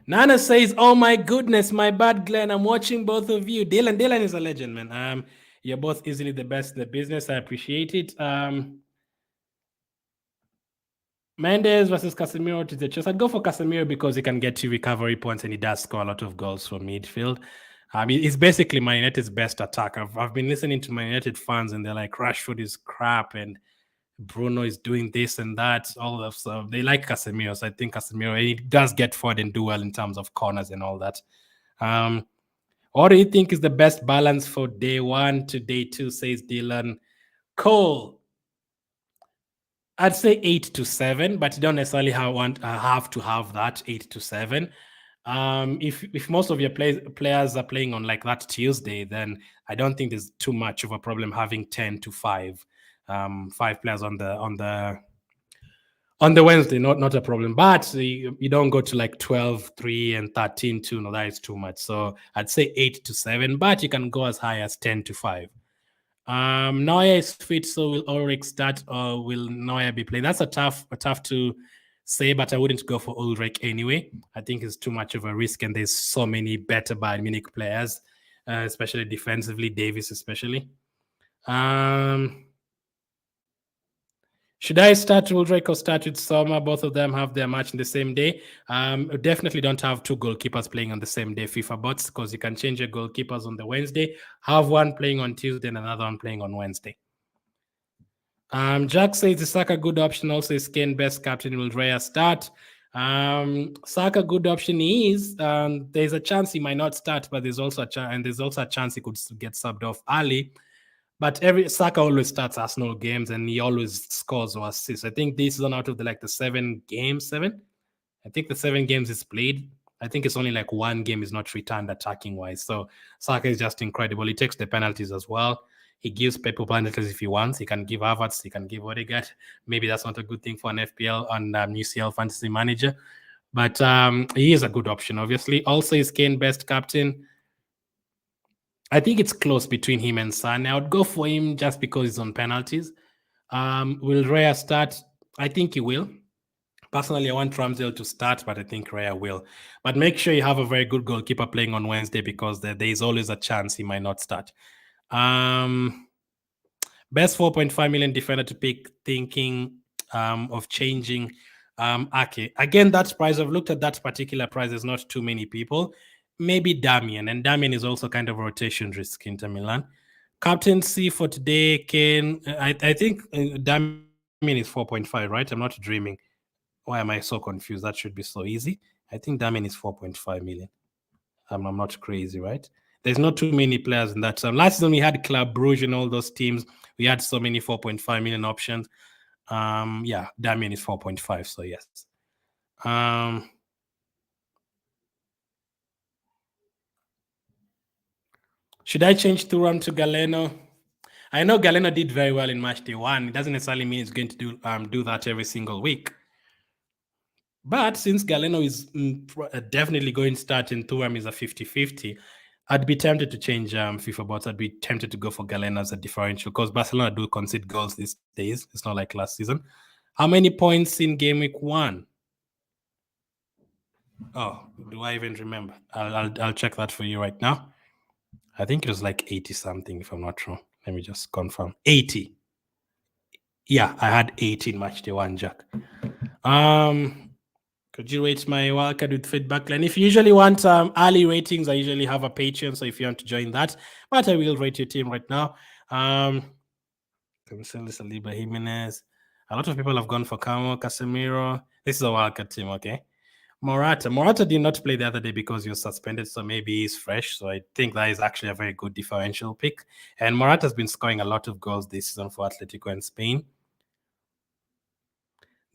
Nana says, "Oh my goodness, my bad, Glenn. I'm watching both of you. Dylan is a legend, man. You're both easily the best in the business. I appreciate it. Mendes versus Casemiro to the choice. I'd go for Casemiro because he can get you recovery points and he does score a lot of goals from midfield. He's basically Man United's best attacker. I've been listening to Man United fans and they're like, Rashford is crap and Bruno is doing this and that, all of stuff. They like Casemiro, so I think Casemiro, he does get forward and do well in terms of corners and all that. What do you think is the best balance for day 1 to day 2, says Dylan Cole? I'd say 8 to 7, but you don't necessarily have to have that 8 to 7. If most of your players are playing on like that Tuesday, then I don't think there's too much of a problem having 10 to 5. 5 players on the Wednesday, not a problem. But you don't go to like 12, 3 and 13, 2. No, that is too much. So I'd say 8 to 7, but you can go as high as 10 to 5. Neuer is fit, so will Ulrich start or will Neuer be playing? That's a tough to say, but I wouldn't go for Ulrich anyway. I think it's too much of a risk, and there's so many better Bayern Munich players, especially defensively, Davis especially. Should I start Ulrich or start with Sommer? Both of them have their match in the same day. Definitely don't have 2 goalkeepers playing on the same day, FIFA bots, because you can change your goalkeepers on the Wednesday, have one playing on Tuesday and another one playing on Wednesday. Jack says Saka good option. Also, is Kane best captain? Will Raya start? Saka good option is. There's a chance he might not start, but there's also a chance he could get subbed off early. But Saka always starts Arsenal games and he always scores or assists. I think this is one out of the 7 games. I think the 7 games is played. I think it's only like 1 game is not returned attacking wise. So Saka is just incredible. He takes the penalties as well. He gives people penalties if he wants. He can give Havertz. He can give Odegaard. Maybe that's not a good thing for an FPL and UCL fantasy manager. But he is a good option, obviously. Also, is Kane best captain? I think it's close between him and Son. I would go for him just because he's on penalties. Will Raya start? I think he will. Personally, I want Ramsdale to start, but I think Raya will. But make sure you have a very good goalkeeper playing on Wednesday because there is always a chance he might not start. Best 4.5 million defender to pick, thinking of changing Ake. Again, that price, I've looked at that particular price. There's not too many people. Maybe Damian, and Damian is also kind of a rotation risk Inter Milan. Captaincy for today, Kane. I think Damian is 4.5, right? I'm not dreaming. Why am I so confused? That should be so easy. I think Damian is 4.5 million. I'm not crazy, right? There's not too many players in that. Last season we had Club Brugge and all those teams. We had so many 4.5 million options. Yeah, Damian is 4.5. So yes. Should I change Thuram to Galeno? I know Galeno did very well in match day 1. It doesn't necessarily mean it's going to do that every single week. But since Galeno is definitely going to start and Thuram is a 50-50, I'd be tempted to change FIFA bots. I'd be tempted to go for Galeno as a differential because Barcelona do concede goals these days. It's not like last season. How many points in game week 1? Oh, do I even remember? I'll check that for you right now. I think it was like 80 something, if I'm not wrong. Let me just confirm. 80. Yeah, I had 80 in match day 1, Jack. Could you rate my wildcard with feedback line? If you usually want early ratings, I usually have a Patreon. So if you want to join that, but I will rate your team right now. Saliba Jimenez. A lot of people have gone for Camo, Casemiro. This is a wildcard team, okay? Morata did not play the other day because he was suspended, so maybe he's fresh. So I think that is actually a very good differential pick. And Morata's been scoring a lot of goals this season for Atletico and Spain.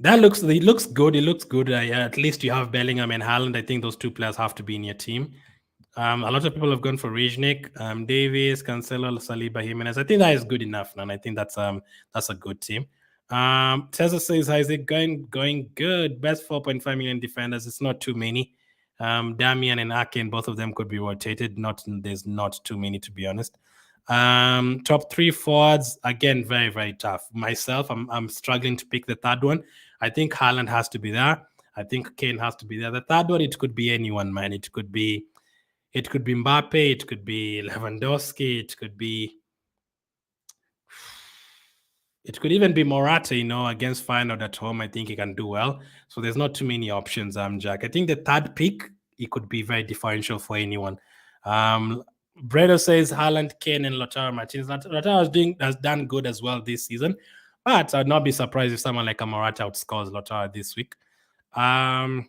It looks good. It looks good. At least you have Bellingham and Haaland. I think those two players have to be in your team. A lot of people have gone for Rijnik, Davies, Cancelo, Saliba, Jimenez. I think that is good enough, and I think that's a good team. Tessa says, "How is it going? Going good. Best 4.5 million defenders. It's not too many. Damian and Akin, both of them could be rotated. There's not too many, to be honest. Top 3 forwards, again, very, very tough. Myself, I'm struggling to pick the third one. I think Haaland has to be there. I think Kane has to be there. The third one, it could be anyone, man. It could be Mbappe, it could be Lewandowski, it could even be Morata, against Feyenoord at home. I think he can do well. So there's not too many options, Jack. I think the third pick, it could be very differential for anyone. Bredo says Haaland, Kane, and Lautaro Martinez. Lautaro has done good as well this season, but I'd not be surprised if someone like a Morata outscores Lautaro this week. I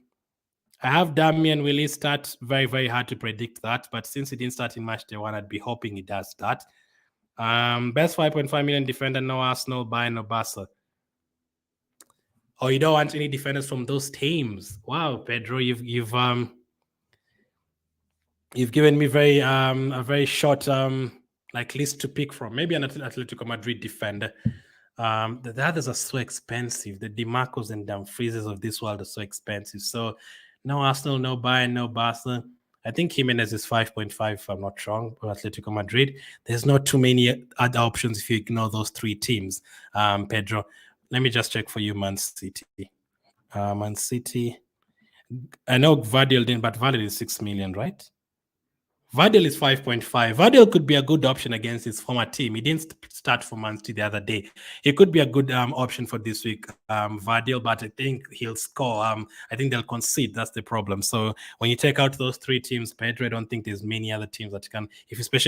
have Damian. Will he start? Very, very hard to predict that. But since he didn't start in match day 1, I'd be hoping he does start. Best 5.5 million defender, no Arsenal, Bayern, no Barca. Oh, you don't want any defenders from those teams? Wow, Pedro, you've given me a very short list to pick from. Maybe an Atletico Madrid defender. The others are so expensive. The DiMarcos and Dumfries of this world are so expensive. So no Arsenal, no Bayern, no Barca. I think Jimenez is 5.5, if I'm not wrong, for Atletico Madrid. There's not too many other options if you ignore those 3 teams. Pedro, let me just check for you, Man City. Man City. I know Vardyl didn't, but Vardyl is 6 million, right? Vardyl is 5.5. Vardyl could be a good option against his former team. He didn't start for Man City the other day. He could be a good option for this week, Vardyl, but I think he'll score. I think they'll concede. That's the problem. So when you take out those 3 teams, Pedro, I don't think there's many other teams that you can,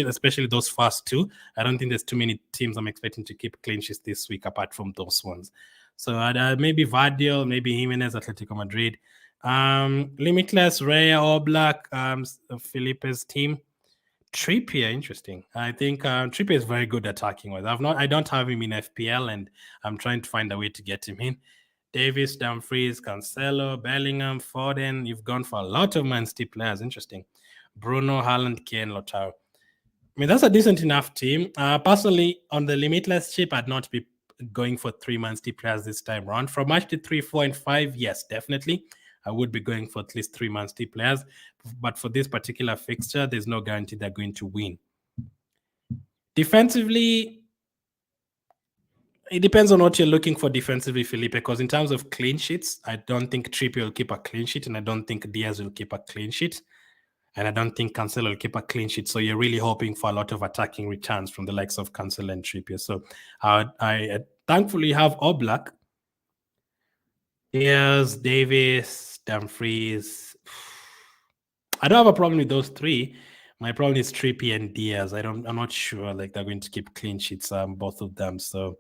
especially those first 2. I don't think there's too many teams I'm expecting to keep clean sheets this week apart from those ones. So maybe Vardyl, maybe Jimenez, Atletico Madrid. Limitless, Raya, Oblak, Felipe's team. Trippier, interesting. I think Trippier is very good attacking wise. I don't have him in FPL, and I'm trying to find a way to get him in. Davis, Dumfries, Cancelo, Bellingham, Foden. You've gone for a lot of Man City players. Interesting. Bruno, Haaland, Kane, Lautaro. I mean, that's a decent enough team. Personally, on the Limitless chip, I'd not be going for 3 Man City players this time around. From match to 3, 4, and 5, yes, definitely. I would be going for at least 3 Man City players. But for this particular fixture, there's no guarantee they're going to win. Defensively, it depends on what you're looking for defensively, Felipe, because in terms of clean sheets, I don't think Trippier will keep a clean sheet, and I don't think Diaz will keep a clean sheet. And I don't think Cancelo will keep a clean sheet. So you're really hoping for a lot of attacking returns from the likes of Cancelo and Trippier. So I thankfully have Oblak, Diaz, Davis, Dumfries. I don't have a problem with those 3. My problem is Trippier and Diaz. I'm not sure they're going to keep clean sheets, both of them. So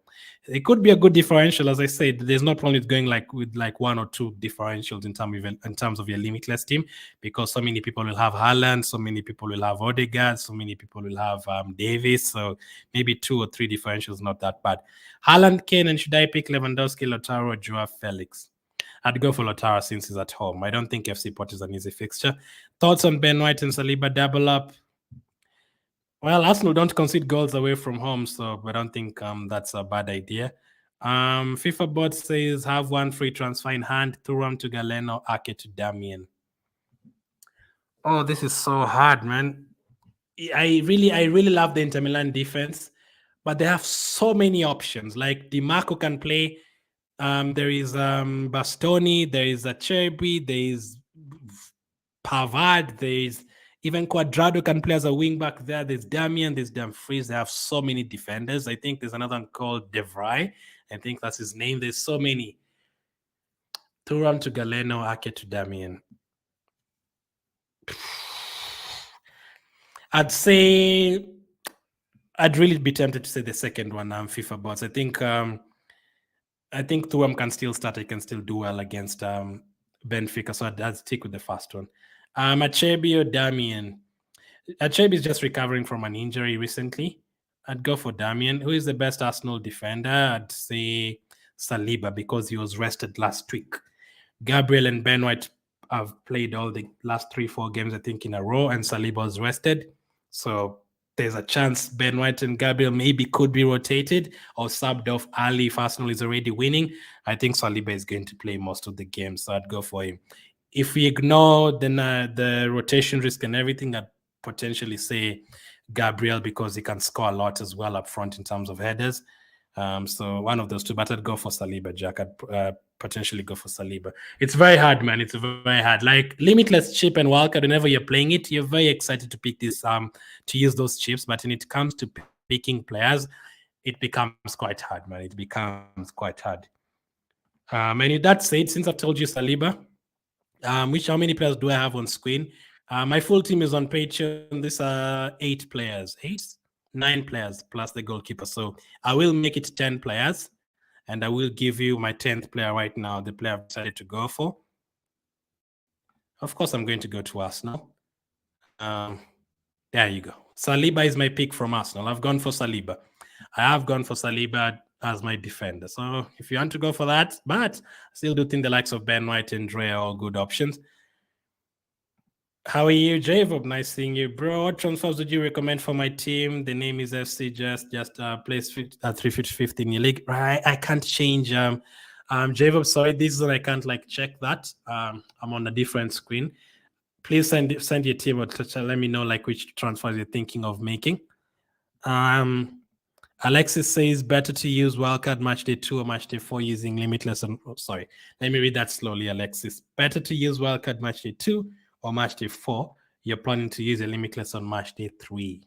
it could be a good differential. As I said, there's no problem with going with 1 or 2 differentials in terms of your Limitless team, because so many people will have Haaland, so many people will have Odegaard, so many people will have Davis. So maybe 2 or 3 differentials, not that bad. Haaland, Kane, and should I pick Lewandowski, Lautaro, or Joao Felix? I'd go for Lautaro since he's at home. I don't think FC Porto is an easy fixture. Thoughts on Ben White and Saliba double up? Well, Arsenal don't concede goals away from home, so I don't think that's a bad idea. FIFA bot says have 1 free transfer in hand, Thuram to Galeno, Ake to Damian. Oh, this is so hard, man. I really love the Inter Milan defense, but they have so many options. Like DiMarco can play. There is Bastoni, there is Acerbi, there is Pavard, there is even Cuadrado can play as a wing back there. There's Damian, there's Dumfries. They have so many defenders. I think there's another one called De Vrij. I think that's his name. There's so many. Thuram to Galeno, Ake to Damian. I'd really be tempted to say the second one, FIFA bots. I think I think Thuram can still start. He can still do well against Benfica. So I'd stick with the first one. Achebi or Damien? Achebi is just recovering from an injury recently. I'd go for Damien. Who is the best Arsenal defender? I'd say Saliba because he was rested last week. Gabriel and Ben White have played all the last 3-4 games, I think, in a row, and Saliba was rested. So there's a chance Ben White and Gabriel maybe could be rotated or subbed off early if Arsenal is already winning. I think Saliba is going to play most of the games, so I'd go for him. If we ignore the rotation risk and everything, I'd potentially say Gabriel because he can score a lot as well up front in terms of headers. So one of those two, but I'd go for Saliba, Jack. I'd potentially go for Saliba. It's very hard, man. It's very hard. Like Limitless chip and wildcard, whenever you're playing it, you're very excited to pick this to use those chips. But when it comes to picking players, it becomes quite hard, man. It becomes quite hard. And with that said, since I've told you Saliba, how many players do I have on screen? My full team is on Patreon. These are 8 players. 9 players plus the goalkeeper. So I will make it 10 players, and I will give you my 10th player right now, the player I've decided to go for. Of course, I'm going to go to Arsenal. There you go. Saliba is my pick from Arsenal. I've gone for Saliba. I have gone for Saliba as my defender. So if you want to go for that, but I still do think the likes of Ben White and Dre are all good options. How are you, Jacob? Nice seeing you, bro. What transfers would you recommend for my team? The name is FC just plays 350 in your league. Right, I can't change. Jacob, sorry, this is I can't like check that. I'm on a different screen. Please send your team or let me know like which transfers you're thinking of making. Alexis says better to use wildcard matchday 2 or matchday 4 using Limitless. Sorry, let me read that slowly, Alexis. Better to use wildcard matchday 2 or matchday 4. You're planning to use a Limitless on matchday 3.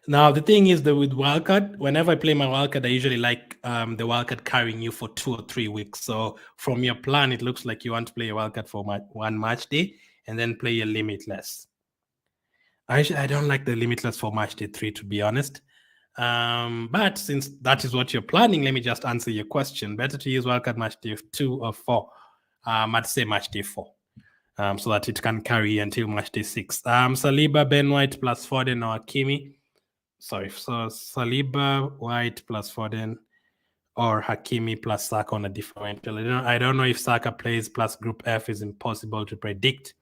Now, the thing is that with wildcard, whenever I play my wildcard, I usually like the wildcard carrying you for 2 or 3 weeks. So from your plan, it looks like you want to play a wildcard for one match day and then play a Limitless. I don't like the Limitless for matchday 3, to be honest. But since that is what you're planning, let me just answer your question. Better to use wildcard matchday 2 or 4. I'd say matchday 4. So that it can carry until matchday 6. Saliba, Ben White plus Foden or Hakimi. Sorry, so Saliba, White plus Foden or Hakimi plus Saka on a differential. I don't know if Saka plays plus Group F is impossible to predict.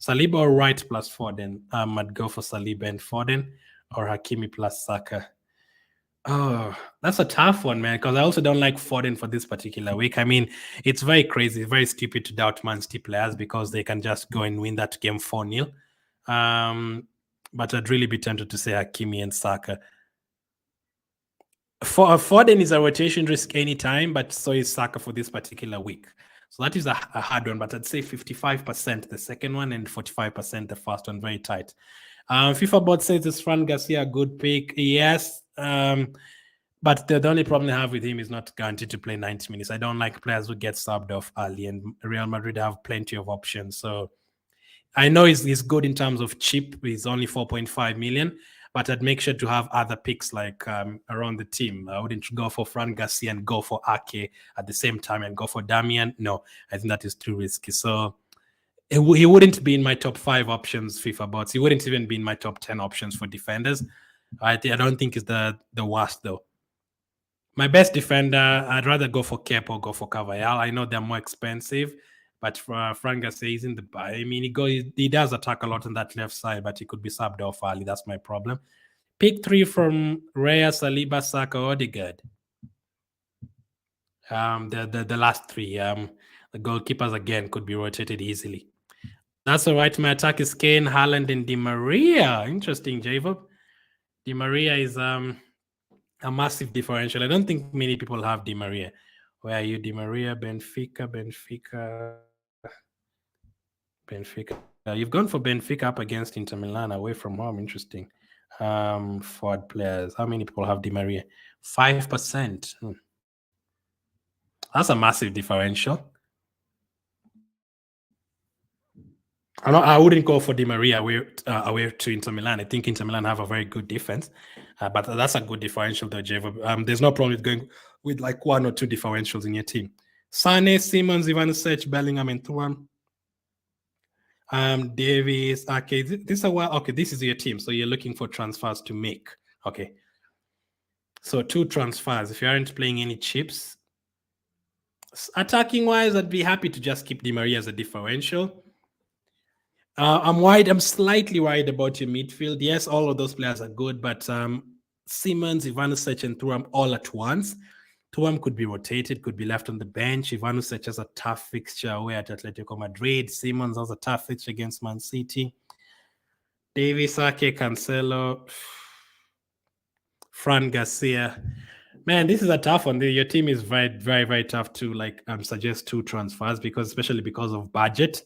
Saliba or White plus Foden. I'd go for Saliba and Foden or Hakimi plus Saka. Oh, that's a tough one, man, because I also don't like Foden for this particular week. I mean, it's very crazy, very stupid to doubt Man City players because they can just go and win that game 4-0. But I'd really be tempted to say Hakimi and Saka. Foden is a rotation risk anytime, but so is Saka for this particular week. So that is a hard one, but I'd say 55% the second one and 45% the first one, very tight. FIFA bot says it's Fran Garcia, a good pick. Yes, but the only problem I have with him is not guaranteed to play 90 minutes. I don't like players who get subbed off early, and Real Madrid have plenty of options. So I know he's good in terms of cheap. He's only 4.5 million, but I'd make sure to have other picks like around the team. I wouldn't go for Fran Garcia and go for Ake at the same time and go for Damian. No, I think that is too risky. So he wouldn't be in my top 5 options, FIFA bots. He wouldn't even be in my top 10 options for defenders. I don't think it's the worst, though. My best defender, I'd rather go for Kepa or go for Carvajal. I know they're more expensive, but Fran Garcia is in the buy. I mean, he does attack a lot on that left side, but he could be subbed off early. That's my problem. Pick 3 from Raya, Saliba, Saka, Odegaard. The last 3. The goalkeepers again could be rotated easily. That's all right. My attack is Kane, Haaland, and Di Maria. Interesting, Jacob. Di Maria is a massive differential. I don't think many people have Di Maria. Where are you, Di Maria? Benfica. You've gone for Benfica up against Inter Milan away from home. Interesting. Forward players. How many people have Di Maria? 5%. That's a massive differential. I wouldn't go for Di Maria away to Inter Milan. I think Inter Milan have a very good defense, but that's a good differential though, Javo. There's no problem with going with like one or two differentials in your team. Sane, Simmons, Ivanovic, Bellingham, and Thuram. Davis. Okay, this is a while. Okay, this is your team, so you're looking for transfers to make. Okay, so 2 transfers. If you aren't playing any chips, attacking wise, I'd be happy to just keep Di Maria as a differential. I'm slightly worried about your midfield. Yes, all of those players are good, but Simmons, Ivanovic, and Thuram all at once. Thuram could be rotated, could be left on the bench. Ivanovic has a tough fixture away at Atletico Madrid. Simmons has a tough fixture against Man City. Davis, Ake, Cancelo, Fran Garcia. Man, this is a tough one. Your team is very, very, very tough to suggest 2 transfers especially because of budget.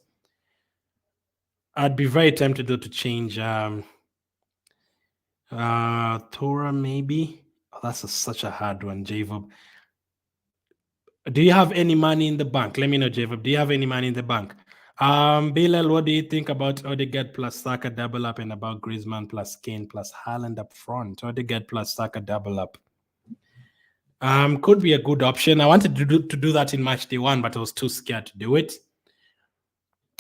I'd be very tempted though to change Tora maybe. Oh, that's such a hard one, Javob. Do you have any money in the bank? Let me know, Javob. Do you have any money in the bank? Bilal, what do you think about Odegaard plus Saka double up and about Griezmann plus Kane plus Haaland up front? Odegaard plus Saka double up. Could be a good option. I wanted to do that in match day 1, but I was too scared to do it.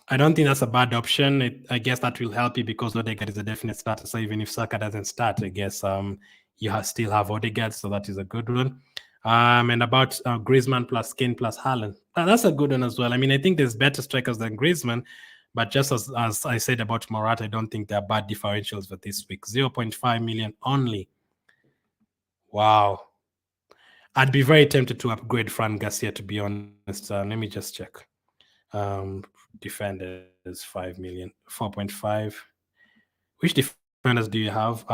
I don't think that's a bad option. I guess that will help you because Odegaard is a definite starter. So even if Saka doesn't start, I guess you still have Odegaard, so that is a good one. And about Griezmann plus Kane plus Haaland, that's a good one as well. I mean, I think there's better strikers than Griezmann, but just as I said about Morata, I don't think they're bad differentials for this week. 0.5 million only. Wow. I'd be very tempted to upgrade Fran Garcia, to be honest. Let me just check. Defenders 5 million, 4.5. Which defenders do you have?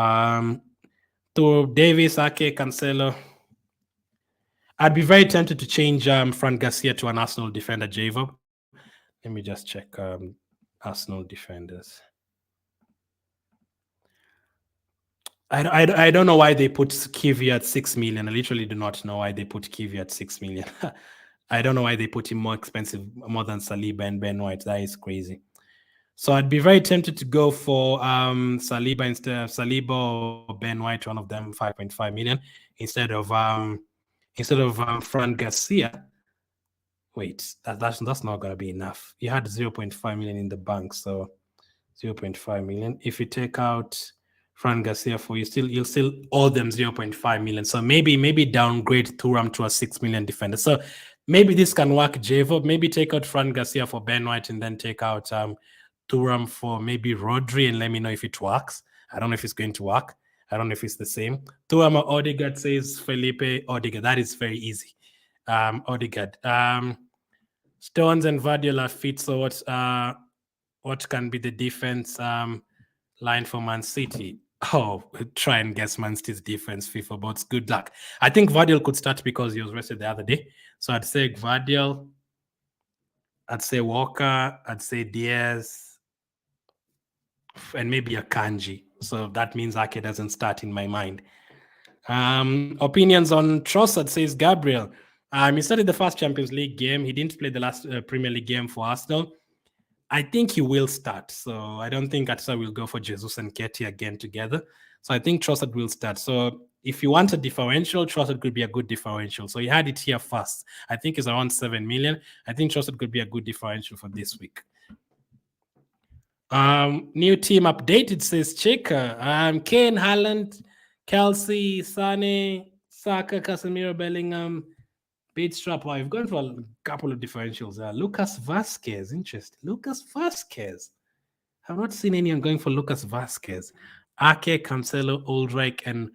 To Davis, Ake, Cancelo. I'd be very tempted to change Fran Garcia to an Arsenal defender, Javo. Let me just check Arsenal defenders. I don't know why they put Kiwi at 6 million. I literally do not know why they put Kiwi at 6 million. I don't know why they put him more expensive, more than Saliba and Ben White. That is crazy. So I'd be very tempted to go for Saliba instead of Saliba or Ben White, one of them, 5.5 million, instead of Fran Garcia. Wait, that's not gonna be enough. You had 0.5 million in the bank, so 0.5 million. If you take out Fran Garcia you'll still owe them 0.5 million. So maybe downgrade Thuram to a 6 million defender. So maybe this can work, Javo. Maybe take out Fran Garcia for Ben White and then take out Thuram for maybe Rodri and let me know if it works. I don't know if it's going to work. I don't know if it's the same. Thuram or Odegaard, says Felipe Odegaard. That is very easy. Odegaard. Stones and Guardiola fit. So what can be the defense line for Man City? Oh, try and guess Man City's defense, FIFA bots. Good luck. I think Guardiola could start because he was rested the other day. So I'd say Guardiola, I'd say Walker, I'd say Diaz, and maybe a Kanji. So that means Ake doesn't start in my mind. Opinions on Trossard, says Gabriel. He started the first Champions League game. He didn't play the last Premier League game for Arsenal. I think he will start. So I don't think Atsa will go for Jesus and Ketty again together. So I think Trossard will start. So if you want a differential, Trossard could be a good differential. So he had it here first. I think it's around 7 million. I think Trossard could be a good differential for this week. New team update. It says Chika. Kane, Haaland, Kelsey, Sane, Saka, Casemiro, Bellingham, Beatstrap. Wow, you've gone for a couple of differentials. Lucas Vasquez, interesting. Lucas Vasquez. I've not seen anyone going for Lucas Vasquez. Ake, Cancelo, Ulrich, and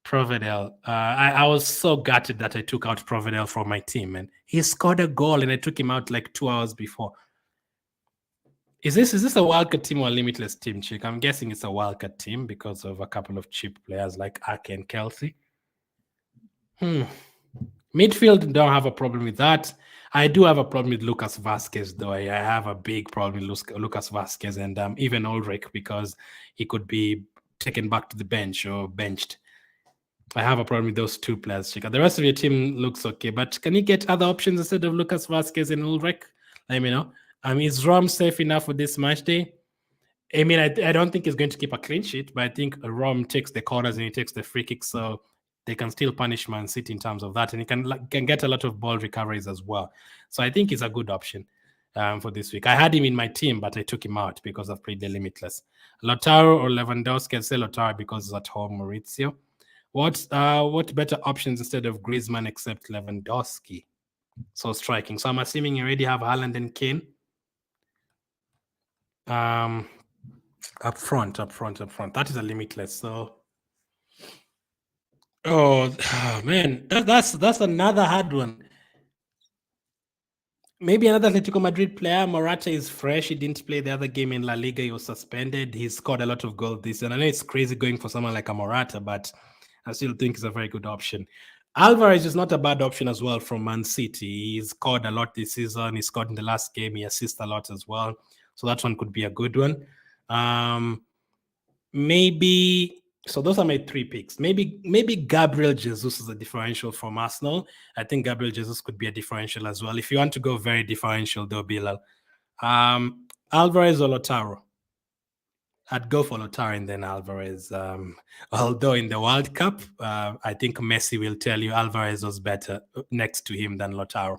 Provedel. I was so gutted that I took out Provedel from my team, and he scored a goal, and I took him out like 2 hours before. Is this a wildcard team or a limitless team, Chick? I'm guessing it's a wildcard team because of a couple of cheap players like Ake and Kelsey. Midfield, don't have a problem with that. I do have a problem with Lucas Vasquez, though. I have a big problem with Lucas Vasquez and even Ulrich because he could be taken back to the bench or benched. I have a problem with those 2 players, Chica. The rest of your team looks okay, but can you get other options instead of Lucas Vasquez and Ulrich? Let me know. Is Rom safe enough for this match day? I mean, I don't think he's going to keep a clean sheet, but I think Rom takes the corners and he takes the free kicks, so they can still punish Man City in terms of that, and he can get a lot of ball recoveries as well. So I think he's a good option for this week. I had him in my team, but I took him out because I've played the Limitless. Lautaro or Lewandowski? I'd say Lautaro because he's at home, Maurizio. What better options instead of Griezmann except Lewandowski? So striking. So I'm assuming you already have Haaland and Kane. Up front. That is a Limitless. So, man, that's another hard one. Maybe another Atletico Madrid player. Morata is fresh. He didn't play the other game in La Liga. He was suspended. He scored a lot of goals this year. And I know it's crazy going for someone like a Morata, but I still think it's a very good option. Alvarez is not a bad option as well from Man City. He scored a lot this season. He scored in the last game. He assists a lot as well. So that one could be a good one. Maybe, so those are my three picks. Maybe Gabriel Jesus is a differential from Arsenal. I think Gabriel Jesus could be a differential as well. If you want to go very differential, though, Bilal. Alvarez or Lautaro? I'd go for Lautaro and then Alvarez. Although in the World Cup, I think Messi will tell you Alvarez was better next to him than Lautaro.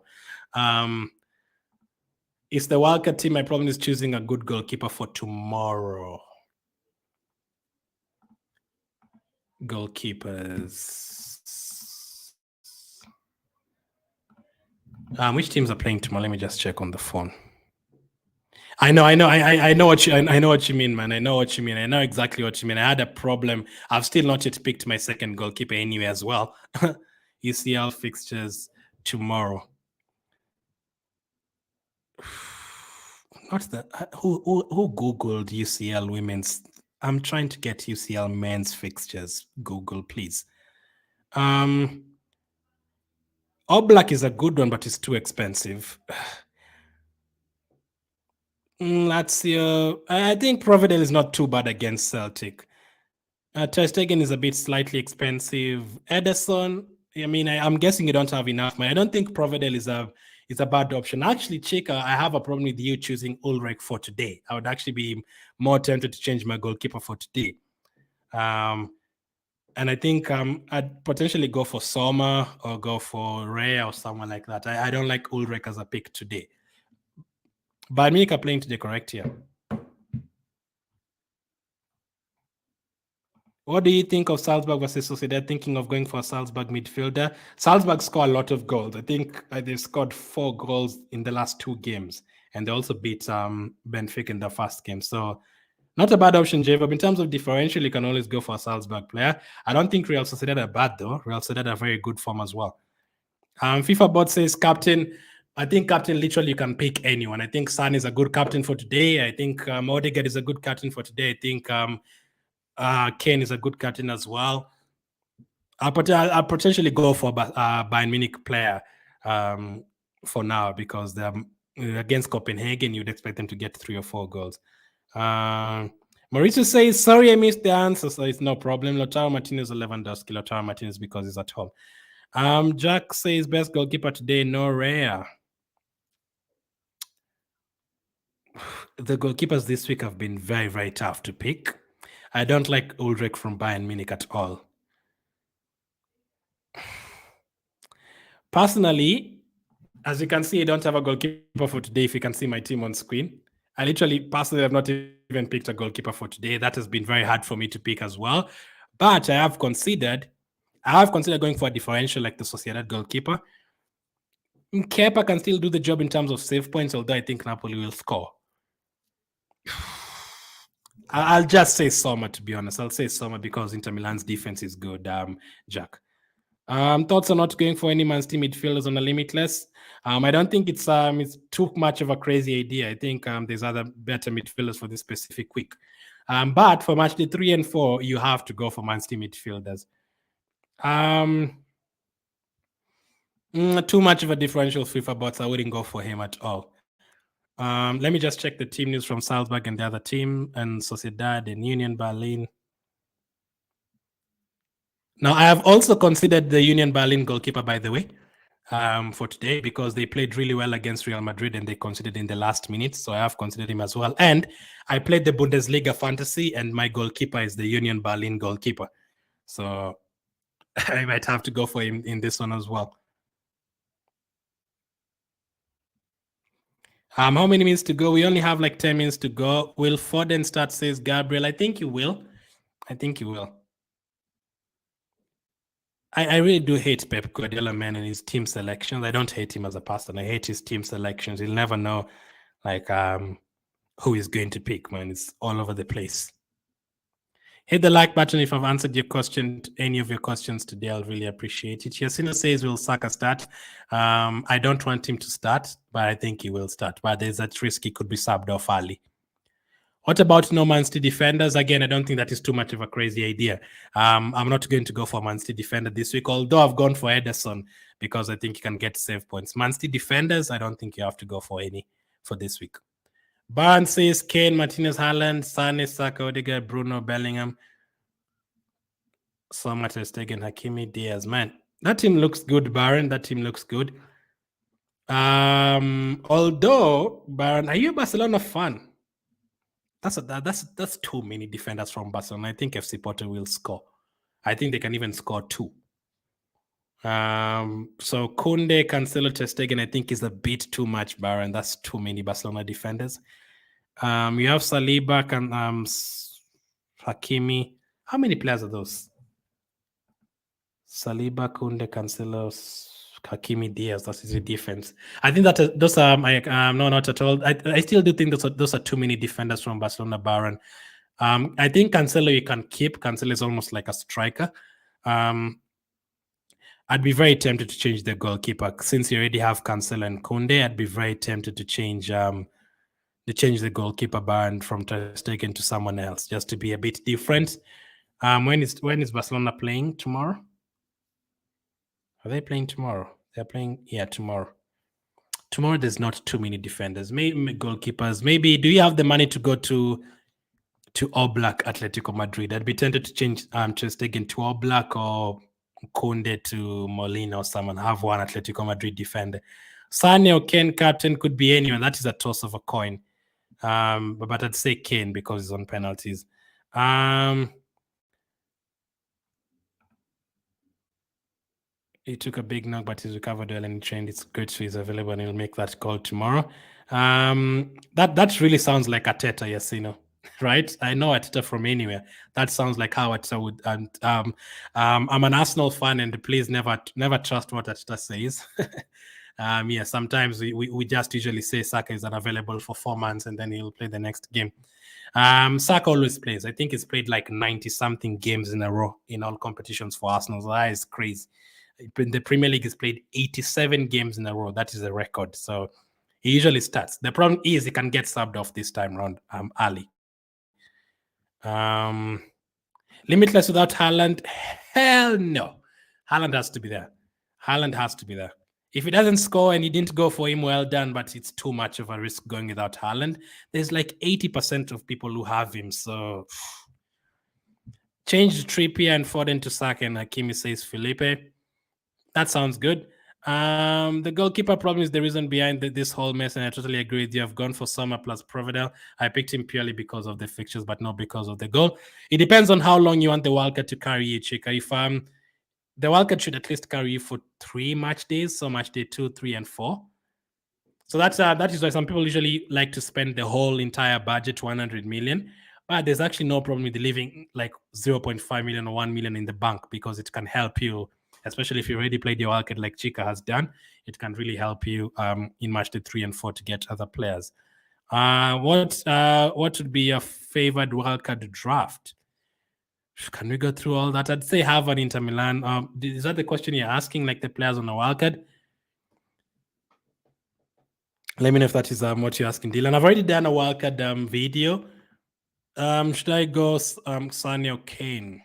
It's the World Cup team. My problem is choosing a good goalkeeper for tomorrow. Goalkeepers. Which teams are playing tomorrow? Let me just check on the phone. I know what you mean, man. I know what you mean. I know exactly what you mean. I had a problem. I've still not yet picked my second goalkeeper anyway as well. UCL fixtures tomorrow. What's that? Who Googled UCL women's? I'm trying to get UCL men's fixtures. Google, please. Oblak is a good one, but it's too expensive. Lazio. I think Providel is not too bad against Celtic. Ter Stegen is a bit slightly expensive. Ederson, I mean, I'm guessing you don't have enough money. I don't think Providel is a bad option. Actually, Chika, I have a problem with you choosing Ulrich for today. I would actually be more tempted to change my goalkeeper for today. And I think I'd potentially go for Sommer or go for Ray or someone like that. I don't like Ulrich as a pick today. Bayern Munich are playing today, correct? Here. What do you think of Salzburg versus Sociedad? Thinking of going for a Salzburg midfielder. Salzburg score a lot of goals. I think they've scored 4 goals in the last 2 games, and they also beat Benfica in the first game. So not a bad option, Jacob. In terms of differential, you can always go for a Salzburg player. I don't think Real Sociedad are bad, though. Real Sociedad are very good form as well. FIFA bot says captain. I think captain, literally, you can pick anyone. I think San is a good captain for today. I think Odegaard is a good captain for today. I think Kane is a good captain as well. I'll potentially go for a Bayern Munich player for now because they're against Copenhagen. You'd expect them to get 3 or 4 goals. Mauricio says, sorry, I missed the answer, so it's no problem. Lautaro Martinez or Lewandowski. Lautaro Martinez because he's at home. Jack says, best goalkeeper today, no rare. The goalkeepers this week have been very, very tough to pick. I don't like Ulrich from Bayern Munich at all. Personally, as you can see, I don't have a goalkeeper for today. If you can see my team on screen, I literally, personally, have not even picked a goalkeeper for today. That has been very hard for me to pick as well. But I have considered going for a differential like the Sociedad goalkeeper. Kepa can still do the job in terms of save points, although I think Napoli will score. I'll just say Sommer, to be honest. I'll say Sommer because Inter Milan's defense is good, Jack. Thoughts on not going for any Man City midfielders on a Limitless? I don't think it's too much of a crazy idea. I think there's other better midfielders for this specific week. But for match day 3 and 4, you have to go for Man City midfielders. Too much of a differential FIFA bots. I wouldn't go for him at all. Let me just check the team news from Salzburg and the other team and Sociedad and Union Berlin. Now, I have also considered the Union Berlin goalkeeper, by the way. for today because they played really well against Real Madrid and they conceded in the last minute. So I have considered him as well. And I played the Bundesliga fantasy and my goalkeeper is the Union Berlin goalkeeper. So I might have to go for him in this one as well. How many minutes to go? We only have like 10 minutes to go. Will Foden start, says Gabriel? I think you will. I think you will. I really do hate Pep Guardiola, man, and his team selections. I don't hate him as a person. I hate his team selections. You'll never know, like, who he's going to pick, man. It's all over the place. Hit the like button if I've answered your question, any of your questions today. I'll really appreciate it. Yasina says, will Saka start? I don't want him to start, but I think he will start. But there's that risk he could be subbed off early. What about no Man City defenders? Again, I don't think that is too much of a crazy idea. I'm not going to go for Man City defender this week, although I've gone for Ederson because I think he can get save points. Man City defenders, I don't think you have to go for any for this week. Barnes says Kane, Martinez, Haaland, Sane, Saka, Odegaard, Bruno, Bellingham, so much has taken Hakimi, Diaz. Man, that team looks good, Baron. That team looks good. Although, Baron, are you a Barcelona fan? That's too many defenders from Barcelona. I think FC Porto will score. I think they can even score 2. So Koundé, Cancelo, Ter Stegen, I think is a bit too much, Baron. That's too many Barcelona defenders. You have Saliba and Hakimi. How many players are those? Saliba, Koundé, Cancelo, Hakimi, Diaz. That is the defense. I think that those are no, not at all. I still do think those are too many defenders from Barcelona, Baron. I think Cancelo you can keep. Cancelo is almost like a striker. I'd be very tempted to change the goalkeeper since you already have Cancelo and Koundé. I'd be very tempted to change the goalkeeper band from Ter Stegen to someone else just to be a bit different. When is Barcelona playing tomorrow? Are they playing tomorrow? They're playing tomorrow. Tomorrow there's not too many defenders. Maybe goalkeepers. Maybe do you have the money to go to Oblak Atletico Madrid? I'd be tempted to change Ter Stegen to Oblak or Koundé to Molina or someone. Have one Atletico Madrid defender. Sane or Kane captain could be anyone. That is a toss of a coin. But I'd say Kane because he's on penalties. He took a big knock, but he's recovered well and he trained. It's good, so he's available and he'll make that call tomorrow. That really sounds like Arteta, Yasino, right? I know Arteta from anywhere. That sounds like how Arteta would. I'm an Arsenal fan, and please never trust what Arteta says. Sometimes we just usually say Saka is unavailable for 4 months and then he'll play the next game. Saka always plays. I think he's played like 90-something games in a row in all competitions for Arsenal. So that is crazy. In the Premier League, he's played 87 games in a row. That is a record. So he usually starts. The problem is he can get subbed off this time around early. Limitless without Haaland? Hell no. Haaland has to be there. Haaland has to be there. If he doesn't score and he didn't go for him, well done, but it's too much of a risk going without Haaland. There's like 80% of people who have him, so change Trippier and Foden to Saka and Hakimi, says Felipe. That sounds good. The goalkeeper problem is the reason behind this whole mess, and I totally agree with you. I've gone for Sommer plus Providel. I picked him purely because of the fixtures, but not because of the goal. It depends on how long you want the wildcard to carry you, Chika. If the wildcard should at least carry you for 3 match days, so match day 2, 3, and 4. So that is why some people usually like to spend the whole entire budget, 100 million. But there's actually no problem with leaving like 0.5 million or 1 million in the bank because it can help you, especially if you already played your wildcard like Chika has done. It can really help you in match day 3 and 4 to get other players. What would be your favored wildcard draft? Can we go through all that? I'd say Harvard, Inter Milan. Is that the question you're asking, like the players on a wildcard? Let me know if that is what you're asking, Dylan. I've already done a wildcard video. Should I go Sane or Kane?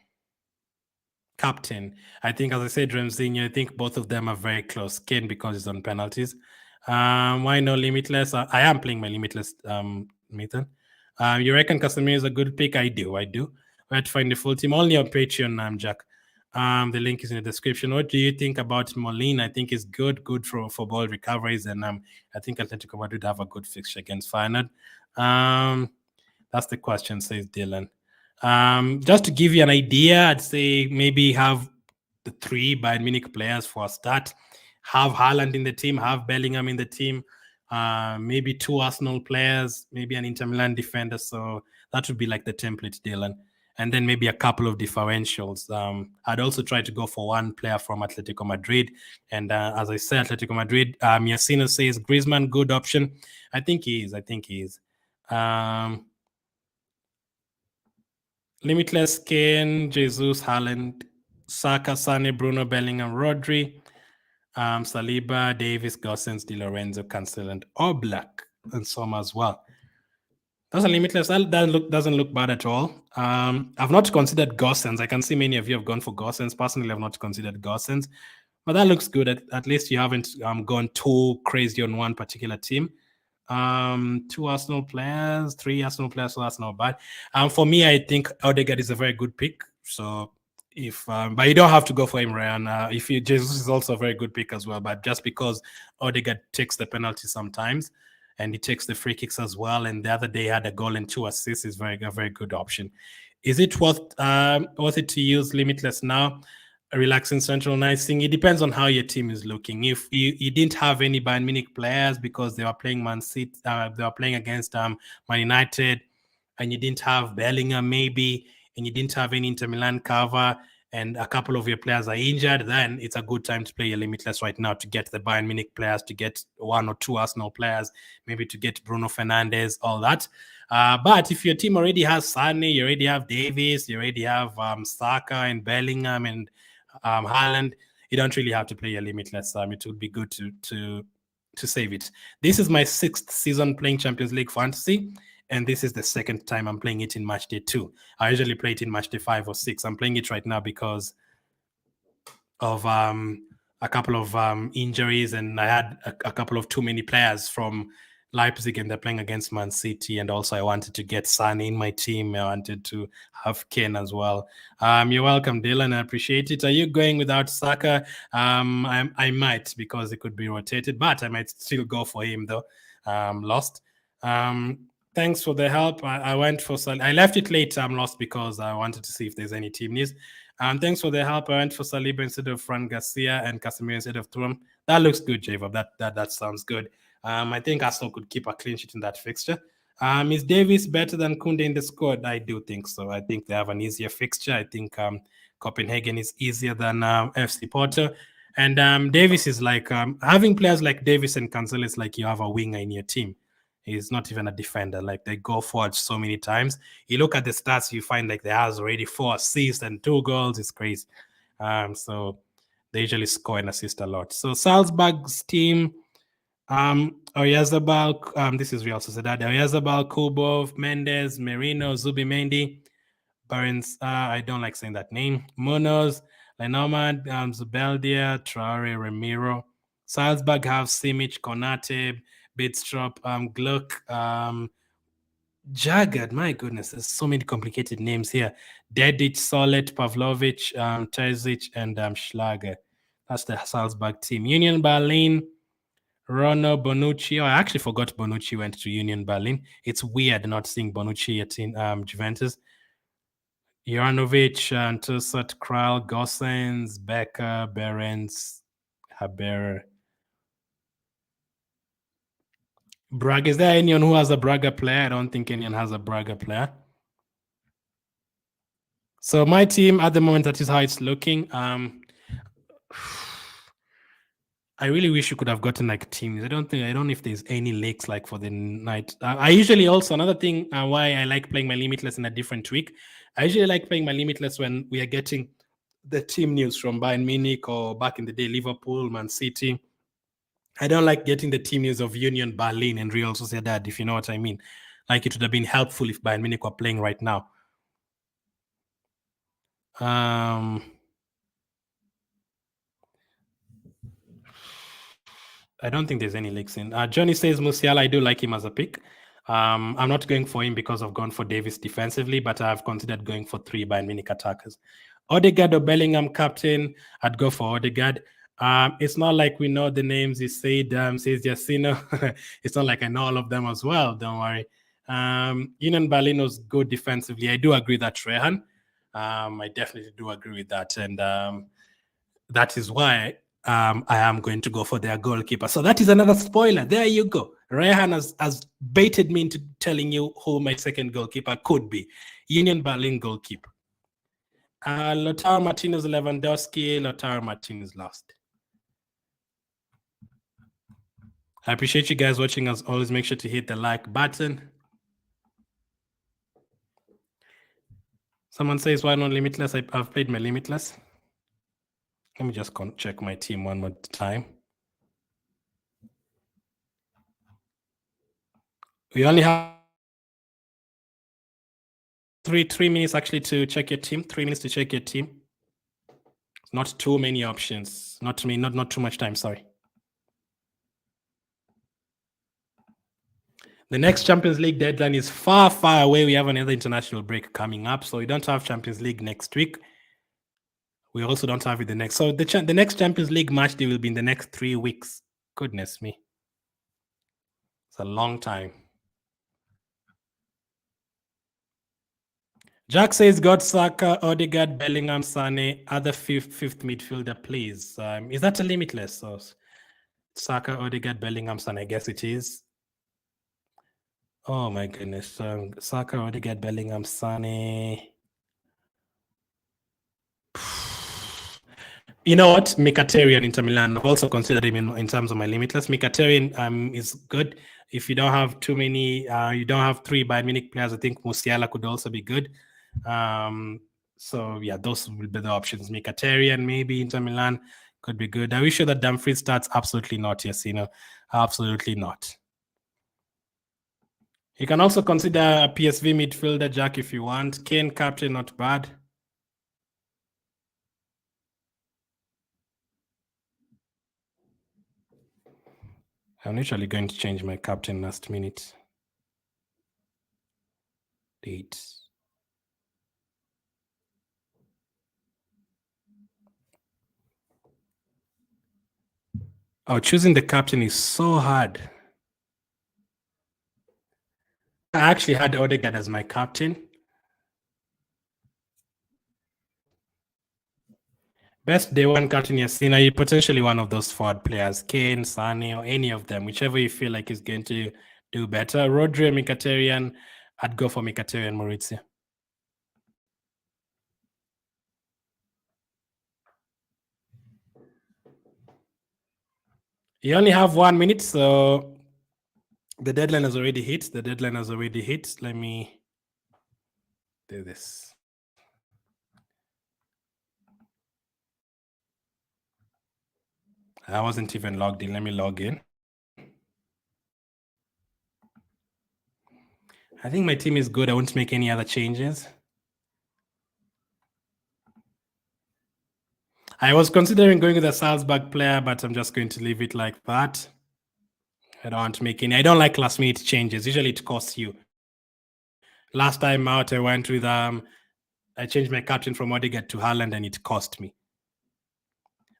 Captain. I think, as I said, Ramsey, I think both of them are very close. Kane because he's on penalties. Why no Limitless? I am playing my Limitless method. You reckon Casemiro is a good pick? I do. Where to find the full team? Only on Patreon, Jack. The link is in the description. What do you think about Molina? I think it's good for ball recoveries, and I think Atletico Madrid have a good fixture against Feyenoord. That's the question, says Dylan. Just to give you an idea, I'd say maybe have the 3 Bayern Munich players for a start. Have Haaland in the team, have Bellingham in the team, maybe 2 Arsenal players, maybe an Inter Milan defender. So that would be like the template, Dylan. And then maybe a couple of differentials. I'd also try to go for 1 player from Atletico Madrid. And as I said, Atletico Madrid, Yacino says Griezmann, good option. I think he is. Limitless, Kane, Jesus, Haaland, Saka, Sane, Bruno, Bellingham, Rodri, Saliba, Davis, Gosens, Di Lorenzo, Cancel, and Oblak, and some as well. That's a Limitless. That doesn't look bad at all. I've not considered Gosens. I can see many of you have gone for Gosens. Personally, I've not considered Gosens, but that looks good. At least you haven't gone too crazy on one particular team. 2 Arsenal players, 3 Arsenal players, so that's not bad. For me, I think Odegaard is a very good pick. So if but you don't have to go for him, Ryan. If you Jesus is also a very good pick as well, but just because Odegaard takes the penalty sometimes and he takes the free kicks as well, and the other day had a goal and 2 assists, is a very good option. Is it worth it to use Limitless now? Relaxing central nicing. It depends on how your team is looking. If you didn't have any Bayern Munich players because they were playing Man City, they were playing against Man United, and you didn't have Bellingham maybe, and you didn't have any Inter Milan cover, and a couple of your players are injured, then it's a good time to play your Limitless right now to get the Bayern Munich players, to get 1 or 2 Arsenal players, maybe to get Bruno Fernandes, all that. But if your team already has Sane, you already have Davis, you already have Saka and Bellingham and Haaland, you don't really have to play your Limitless. It would be good to save it. This is my 6th season playing Champions League Fantasy, and this is the 2nd time I'm playing it in Matchday 2. I usually play it in Matchday 5 or 6. I'm playing it right now because of a couple of injuries, and I had a couple of too many players from Leipzig, and they're playing against Man City, and also I wanted to get Sane in my team. I wanted to have Kane as well. You're welcome, Dylan. I appreciate it. Are you going without Saka? I might, because it could be rotated, but I might still go for him though. Lost. Thanks for the help. I went for I left it late. I'm lost because I wanted to see if there's any team news. Thanks for the help. I went for Saliba instead of Fran Garcia and Casemiro instead of Thuram. That looks good, Jacob. That sounds good. I think Arsenal could keep a clean sheet in that fixture. Is Davis better than Kunde in the squad? I do think so. I think they have an easier fixture. I think Copenhagen is easier than FC Porto. And Davis is like, having players like Davis and Cancelo is like you have a winger in your team. He's not even a defender. Like, they go forward so many times. You look at the stats, you find like they has already 4 assists and 2 goals. It's crazy. So they usually score and assist a lot. So Salzburg's team, Oyarzabal, this is Real Sociedad. Oyarzabal, Kubov, Mendes, Merino, Zubimendi, Barnes, I don't like saying that name, Munoz, Lenormand, Zubeldia, Traore, Ramiro. Salzburg have Simic, Konate, Bidstrup, Gluck, Jagged. My goodness, there's so many complicated names here. Dedic, Solet, Pavlovic, Terzic, and Schlager. That's the Salzburg team. Union Berlin, Rono, Bonucci. Oh, I actually forgot Bonucci went to Union Berlin. It's weird not seeing Bonucci at Juventus. Juranovic, Antusat, Kral, Gossens, Becker, Berens, Haber. Braga. Is there anyone who has a Braga player? I don't think anyone has a Braga player. So my team at the moment, that is how it's looking. I really wish you could have gotten like teams. I don't know if there's any leaks like for the night. I usually also, another thing why I like playing my Limitless in a different week. I usually like playing my Limitless when we are getting the team news from Bayern Munich, or back in the day, Liverpool, Man City. I don't like getting the team news of Union Berlin and Real Sociedad, if you know what I mean. Like, it would have been helpful if Bayern Munich were playing right now. I don't think there's any leaks in. Johnny says Musiala, I do like him as a pick. I'm not going for him because I've gone for Davis defensively, but I've considered going for 3 Bayern Munich attackers. Odegaard or Bellingham captain, I'd go for Odegaard. It's not like we know the names. You said says Yacino. It's not like I know all of them as well. Don't worry. Union Berlin was good defensively. I do agree that Rehan. I definitely do agree with that, and that is why I am going to go for their goalkeeper. So that is another spoiler. There you go. Rehan has baited me into telling you who my second goalkeeper could be. Union Berlin goalkeeper. Lautaro Martinez, Lewandowski. Lautaro Martinez lost. I appreciate you guys watching. As always, make sure to hit the like button. Someone says, why not Limitless? I've played my Limitless. Let me just check my team one more time. We only have three minutes actually to check your team. 3 minutes to check your team. Not too many options. Not too much time, sorry. The next Champions League deadline is far, far away. We have another international break coming up, so we don't have Champions League next week. We also don't have it the next. So the next Champions League match day will be in the next 3 weeks. Goodness me. It's a long time. Jack says, God, Saka, Odegaard, Bellingham, Sane, other fifth midfielder, please. Is that a Limitless? So Saka, Odegaard, Bellingham, Sane, I guess it is. Oh my goodness. Saka, Odegaard, Bellingham, Sane. You know what? Mkhitaryan, Inter Milan. I've also considered him in terms of my Limitless. Mkhitaryan is good. If you don't have too many, you don't have 3 Bayern Munich players, I think Musiala could also be good. So yeah, those will be the options. Mkhitaryan, maybe Inter Milan could be good. Are we sure that Dumfries starts? Absolutely not, yes, absolutely not. You can also consider a PSV midfielder, Jack, if you want. Kane captain, not bad. I'm literally going to change my captain last minute. Date. Oh, choosing the captain is so hard. I actually had Odegaard as my captain. Best day one captain Yacina, you're potentially one of those forward players, Kane, Sane, or any of them, whichever you feel like is going to do better. Rodri, Mkhitaryan, I'd go for Mkhitaryan, Maurizio. You only have 1 minute, so the deadline has already hit. Let me do this. I wasn't even logged in. Let me log in. I think my team is good. I won't make any other changes. I was considering going with a Salzburg player, but I'm just going to leave it like that. I don't want to make any. I don't like last minute changes. Usually it costs you. Last time out, I went with I changed my captain from Odegaard to Haaland, and it cost me.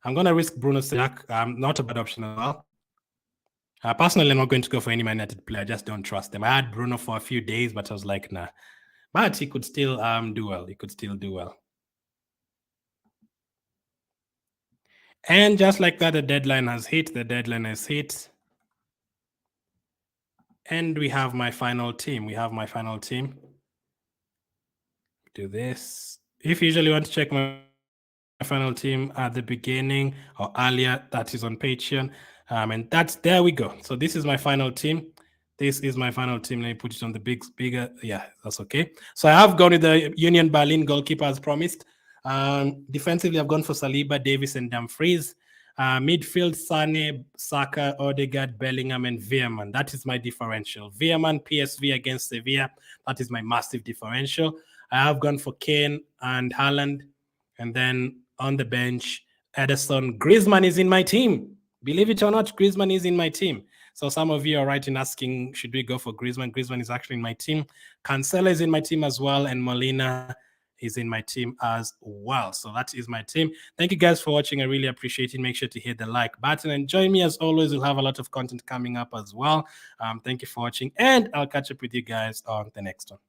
I'm going to risk Bruno Siak. Not a bad option at all. Personally, I'm not going to go for any Man United player. I just don't trust them. I had Bruno for a few days, but I was like, nah. But he could still do well. He could still do well. And just like that, the deadline has hit. And we have my final team. Do this. If you usually want to check my final team at the beginning or earlier, that is on Patreon. And there we go. So this is my final team. Let me put it on the bigger. Yeah, that's okay. So I have gone with the Union Berlin goalkeeper as promised. Defensively, I've gone for Saliba, Davis, and Dumfries. Midfield, Sane, Saka, Odegaard, Bellingham, and Veerman. That is my differential. Veerman, PSV against Sevilla. That is my massive differential. I have gone for Kane and Haaland. And then on the bench, Ederson. Griezmann is in my team. Believe it or not, Griezmann is in my team. So some of you are writing asking, should we go for Griezmann? Griezmann is actually in my team. Cancelo is in my team as well, and Molina He's in my team as well. So that is my team. Thank you guys for watching. I really appreciate it. Make sure to hit the like button and join me as always. We'll have a lot of content coming up as well. Thank you for watching, and I'll catch up with you guys on the next one.